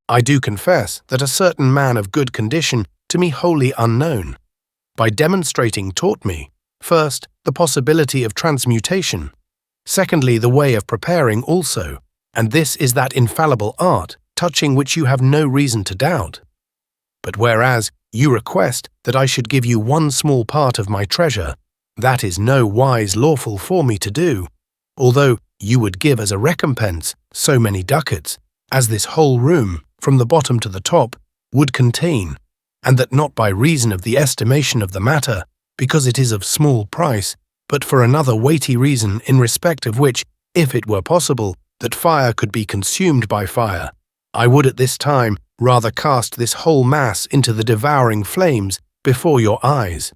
I do confess that a certain man of good condition, to me wholly unknown, by demonstrating taught me, first, the possibility of transmutation, secondly, the way of preparing also, and this is that infallible art, touching which you have no reason to doubt. But whereas you request that I should give you 1 small part of my treasure, that is no wise lawful for me to do, although you would give as a recompense so many ducats, as this whole room, from the bottom to the top, would contain, and that not by reason of the estimation of the matter, because it is of small price, but for another weighty reason in respect of which, if it were possible, that fire could be consumed by fire, I would at this time rather cast this whole mass into the devouring flames before your eyes.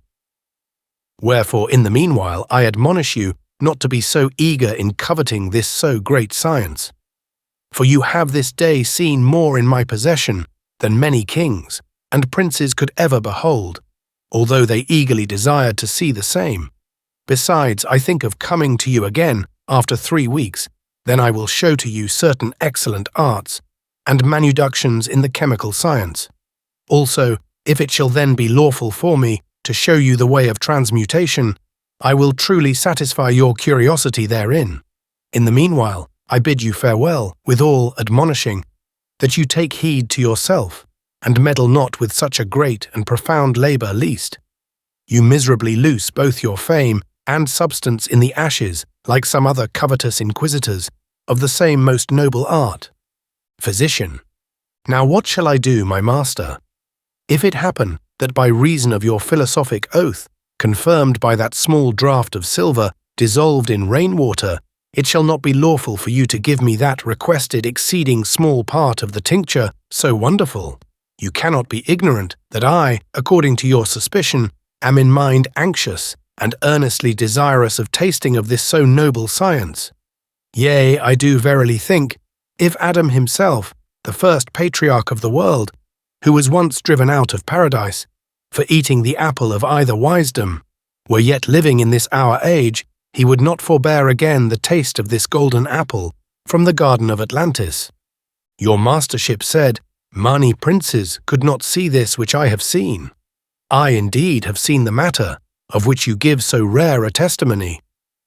Wherefore, in the meanwhile, I admonish you not to be so eager in coveting this so great science. For you have this day seen more in my possession than many kings and princes could ever behold, although they eagerly desired to see the same. Besides, I think of coming to you again after 3 weeks, then I will show to you certain excellent arts and manuductions in the chemical science. Also, if it shall then be lawful for me to show you the way of transmutation, I will truly satisfy your curiosity therein. In the meanwhile, I bid you farewell, withal admonishing that you take heed to yourself, and meddle not with such a great and profound labour least. You miserably lose both your fame and substance in the ashes, like some other covetous inquisitors, of the same most noble art. Physician. Now what shall I do, my master? If it happen that by reason of your philosophic oath, confirmed by that small draught of silver dissolved in rainwater, it shall not be lawful for you to give me that requested exceeding small part of the tincture so wonderful, you cannot be ignorant that I, according to your suspicion, am in mind anxious and earnestly desirous of tasting of this so noble science. Yea, I do verily think, if Adam himself, the first patriarch of the world, who was once driven out of paradise for eating the apple of either wisdom, were yet living in this our age, he would not forbear again the taste of this golden apple from the garden of Atlantis. Your mastership said, Mani princes could not see this which I have seen. I indeed have seen the matter, of which you give so rare a testimony,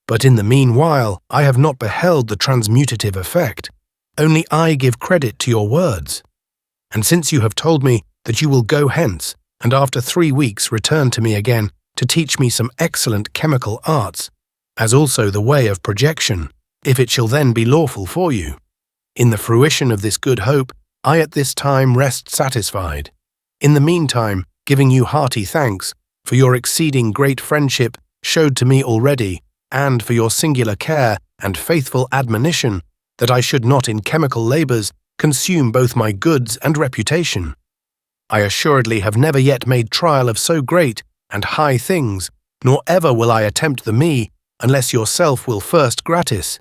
but in the meanwhile I have not beheld the transmutative effect. Only I give credit to your words. And since you have told me that you will go hence, and after 3 weeks return to me again to teach me some excellent chemical arts, as also the way of projection, if it shall then be lawful for you, in the fruition of this good hope, I at this time rest satisfied. In the meantime, giving you hearty thanks for your exceeding great friendship showed to me already, and for your singular care and faithful admonition, that I should not in chemical labours consume both my goods and reputation. I assuredly have never yet made trial of so great and high things, nor ever will I attempt the me, unless yourself will first gratis,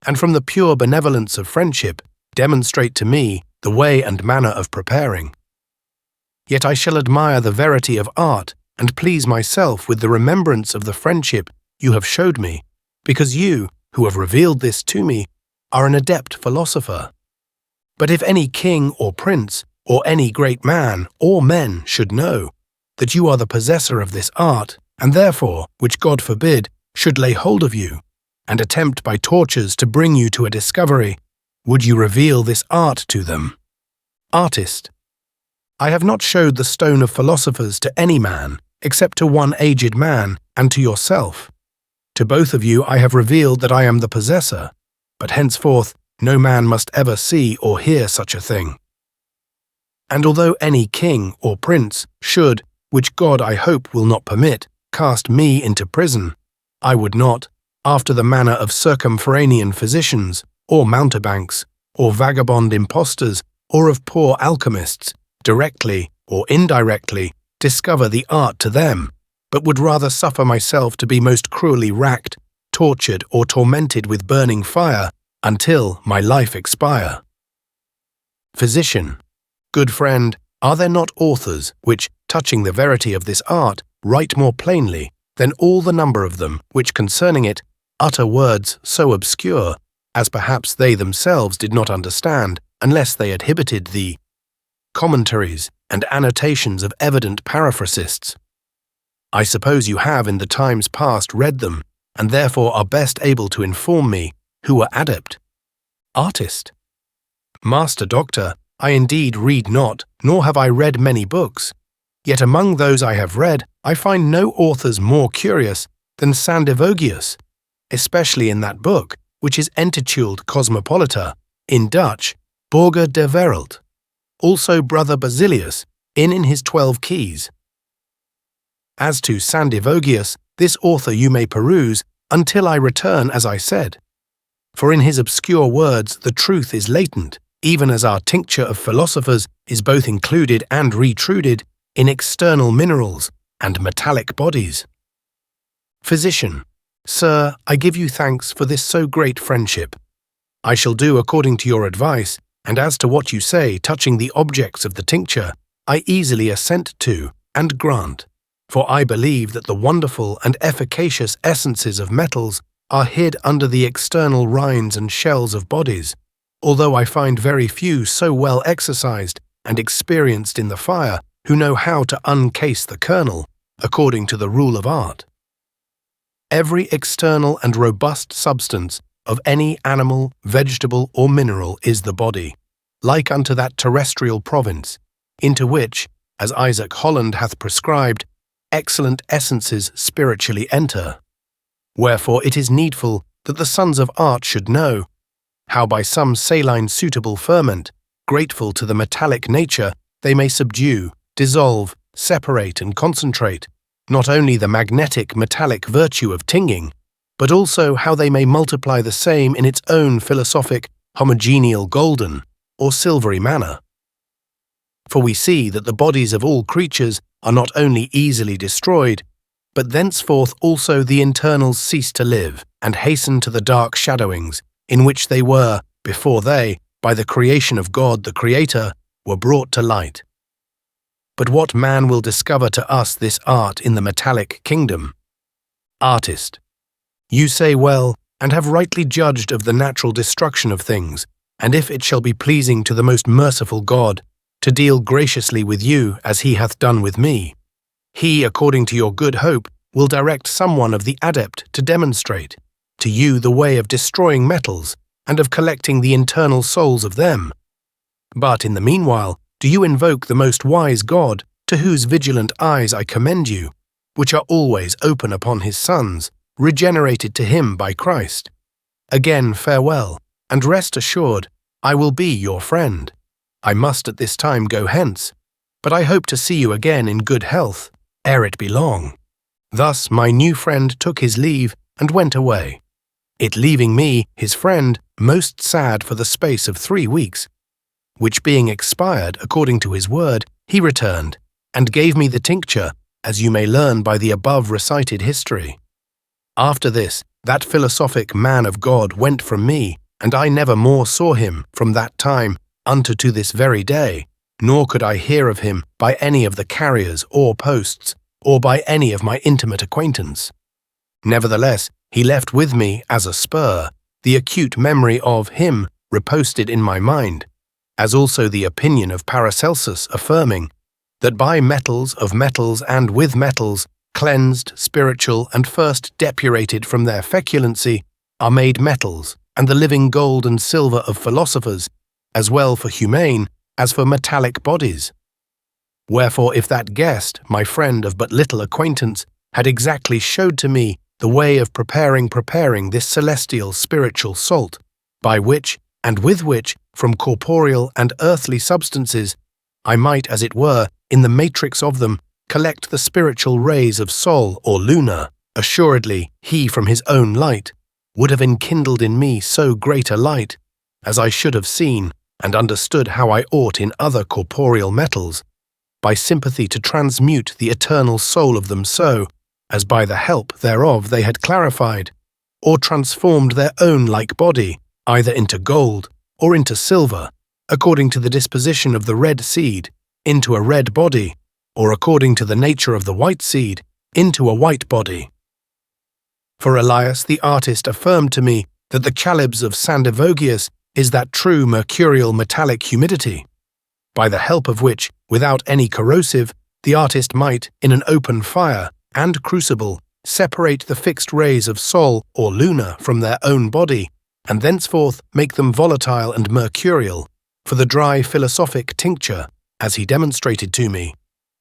and from the pure benevolence of friendship demonstrate to me the way and manner of preparing. Yet I shall admire the verity of art and please myself with the remembrance of the friendship you have showed me, because you, who have revealed this to me, are an adept philosopher. But if any king or prince, or any great man or men should know that you are the possessor of this art, and therefore, which God forbid, should lay hold of you, and attempt by tortures to bring you to a discovery, would you reveal this art to them? Artist. I have not showed the stone of philosophers to any man, except to one aged man, and to yourself. To both of you I have revealed that I am the possessor, but henceforth no man must ever see or hear such a thing. And although any king or prince should, which God I hope will not permit, cast me into prison, I would not, after the manner of circumforanean physicians, or mountebanks, or vagabond impostors, or of poor alchemists, directly or indirectly discover the art to them, but would rather suffer myself to be most cruelly racked, tortured, or tormented with burning fire, until my life expire. Physician. Good friend, are there not authors which, touching the verity of this art, write more plainly than all the number of them which concerning it utter words so obscure as perhaps they themselves did not understand unless they inhabited the commentaries and annotations of evident paraphrasists? I suppose you have in the times past read them, and therefore are best able to inform me who are adept. Artist. Master Doctor, I indeed read not, nor have I read many books. Yet among those I have read, I find no authors more curious than Sandivogius, especially in that book, which is entituled Cosmopolita, in Dutch, Borger de Wereld. Also Brother Basilius, in his 12 Keys. As to Sandivogius, this author you may peruse, until I return as I said. For in his obscure words the truth is latent, even as our tincture of philosophers is both included and retruded in external minerals and metallic bodies. Physician. Sir, I give you thanks for this so great friendship. I shall do according to your advice, and as to what you say touching the objects of the tincture, I easily assent to and grant, for I believe that the wonderful and efficacious essences of metals are hid under the external rinds and shells of bodies, although I find very few so well exercised and experienced in the fire who know how to uncase the kernel, according to the rule of art. Every external and robust substance of any animal, vegetable, or mineral is the body, like unto that terrestrial province, into which, as Isaac Holland hath prescribed, excellent essences spiritually enter. Wherefore it is needful that the sons of art should know how by some saline suitable ferment, grateful to the metallic nature, they may subdue, dissolve, separate, and concentrate, not only the magnetic metallic virtue of tinging, but also how they may multiply the same in its own philosophic, homogeneal golden, or silvery manner. For we see that the bodies of all creatures are not only easily destroyed, but thenceforth also the internals cease to live, and hasten to the dark shadowings, in which they were, before they, by the creation of God the Creator, were brought to light. But what man will discover to us this art in the metallic kingdom? Artist. You say well, and have rightly judged of the natural destruction of things, and if it shall be pleasing to the most merciful God, to deal graciously with you as he hath done with me, he, according to your good hope, will direct someone of the adept to demonstrate to you the way of destroying metals and of collecting the internal souls of them. But in the meanwhile, do you invoke the most wise God, to whose vigilant eyes I commend you, which are always open upon his sons, regenerated to him by Christ. Again farewell, and rest assured, I will be your friend. I must at this time go hence, but I hope to see you again in good health, ere it be long. Thus my new friend took his leave and went away, it leaving me, his friend, most sad for the space of 3 weeks, which being expired according to his word, he returned, and gave me the tincture, as you may learn by the above recited history. After this, that philosophic man of God went from me, and I never more saw him from that time unto to this very day, nor could I hear of him by any of the carriers or posts, or by any of my intimate acquaintance. Nevertheless, he left with me, as a spur, the acute memory of him reposted in my mind, as also the opinion of Paracelsus affirming, that by metals of metals and with metals, cleansed, spiritual, and first depurated from their feculency, are made metals, and the living gold and silver of philosophers, as well for humane as for metallic bodies. Wherefore if that guest, my friend of but little acquaintance, had exactly showed to me the way of preparing this celestial spiritual salt, by which, and with which, from corporeal and earthly substances, I might, as it were, in the matrix of them, collect the spiritual rays of sol or lunar, assuredly he from his own light would have enkindled in me so great a light, as I should have seen and understood how I ought in other corporeal metals, by sympathy to transmute the eternal soul of them so, as by the help thereof they had clarified, or transformed their own like body, either into gold or into silver, according to the disposition of the red seed, into a red body, or according to the nature of the white seed, into a white body. For Elias the artist affirmed to me that the chalybs of Sandivogius is that true mercurial metallic humidity, by the help of which, without any corrosive, the artist might, in an open fire and crucible, separate the fixed rays of sol or lunar from their own body, and thenceforth make them volatile and mercurial, for the dry philosophic tincture, as he demonstrated to me,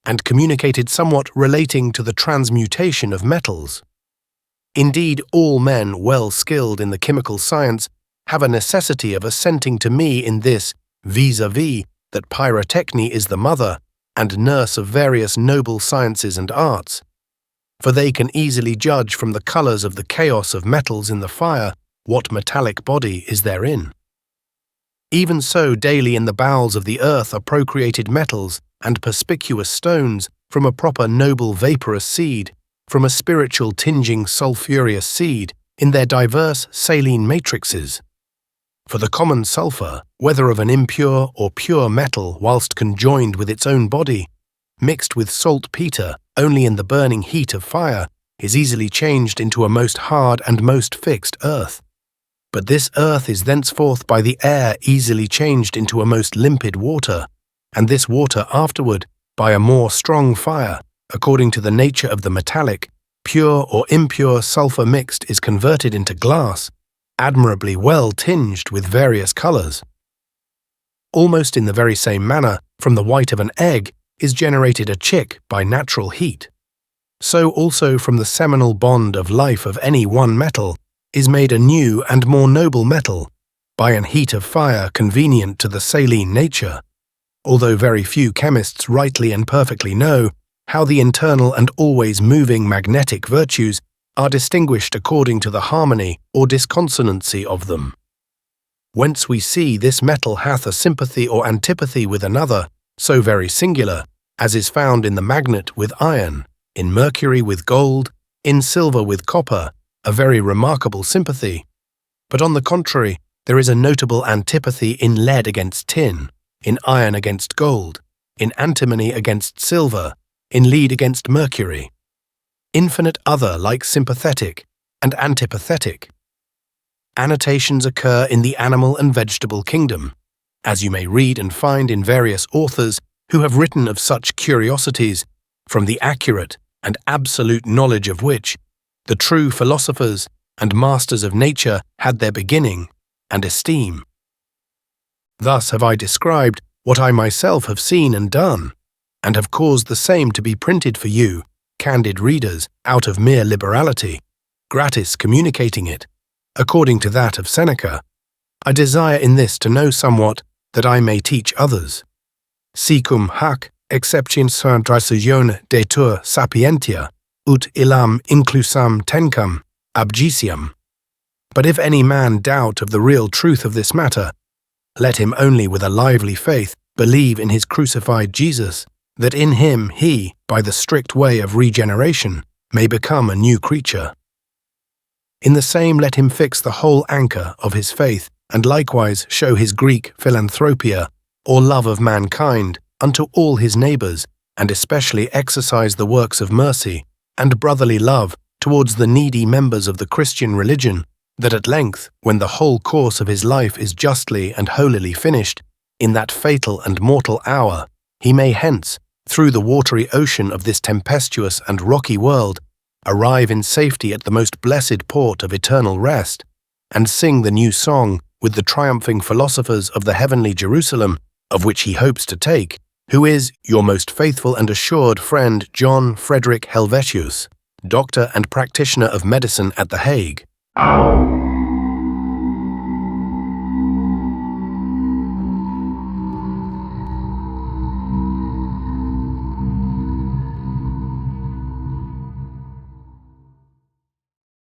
and communicated somewhat relating to the transmutation of metals. Indeed, all men well skilled in the chemical science have a necessity of assenting to me in this, vis-a-vis, that pyrotechny is the mother and nurse of various noble sciences and arts, for they can easily judge from the colours of the chaos of metals in the fire what metallic body is therein. Even so daily in the bowels of the earth are procreated metals and perspicuous stones from a proper noble vaporous seed, from a spiritual tinging sulphureous seed, in their diverse saline matrixes. For the common sulphur, whether of an impure or pure metal whilst conjoined with its own body, mixed with saltpetre only in the burning heat of fire, is easily changed into a most hard and most fixed earth. But this earth is thenceforth by the air easily changed into a most limpid water, and this water afterward, by a more strong fire, according to the nature of the metallic, pure or impure sulphur mixed is converted into glass, admirably well tinged with various colours. Almost in the very same manner, from the white of an egg is generated a chick by natural heat. So also from the seminal bond of life of any one metal is made a new and more noble metal, by an heat of fire convenient to the saline nature, although very few chemists rightly and perfectly know how the internal and always moving magnetic virtues are distinguished according to the harmony or disconsonancy of them. Whence we see this metal hath a sympathy or antipathy with another, so very singular, as is found in the magnet with iron, in mercury with gold, in silver with copper, a very remarkable sympathy. But on the contrary, there is a notable antipathy in lead against tin, in iron against gold, in antimony against silver, in lead against mercury. Infinite other like sympathetic and antipathetic. Annotations occur in the animal and vegetable kingdom, as you may read and find in various authors who have written of such curiosities, from the accurate and absolute knowledge of which the true philosophers and masters of nature had their beginning and esteem. Thus have I described what I myself have seen and done, and have caused the same to be printed for you, candid readers, out of mere liberality, gratis communicating it, according to that of Seneca. I desire in this to know somewhat, that I may teach others. Sicum hac exceptientiam transitione detur sapientia, ut illam inclusam tencam abjiciam. But if any man doubt of the real truth of this matter, let him only with a lively faith believe in his crucified Jesus, that in him he, by the strict way of regeneration, may become a new creature. In the same let him fix the whole anchor of his faith, and likewise show his Greek philanthropia, or love of mankind, unto all his neighbours, and especially exercise the works of mercy and brotherly love towards the needy members of the Christian religion, that at length, when the whole course of his life is justly and holily finished, in that fatal and mortal hour, he may hence, through the watery ocean of this tempestuous and rocky world, arrive in safety at the most blessed port of eternal rest, and sing the new song with the triumphing philosophers of the heavenly Jerusalem, of which he hopes to take, who is your most faithful and assured friend Johann Friedrich Helvetius, doctor and practitioner of medicine at The Hague.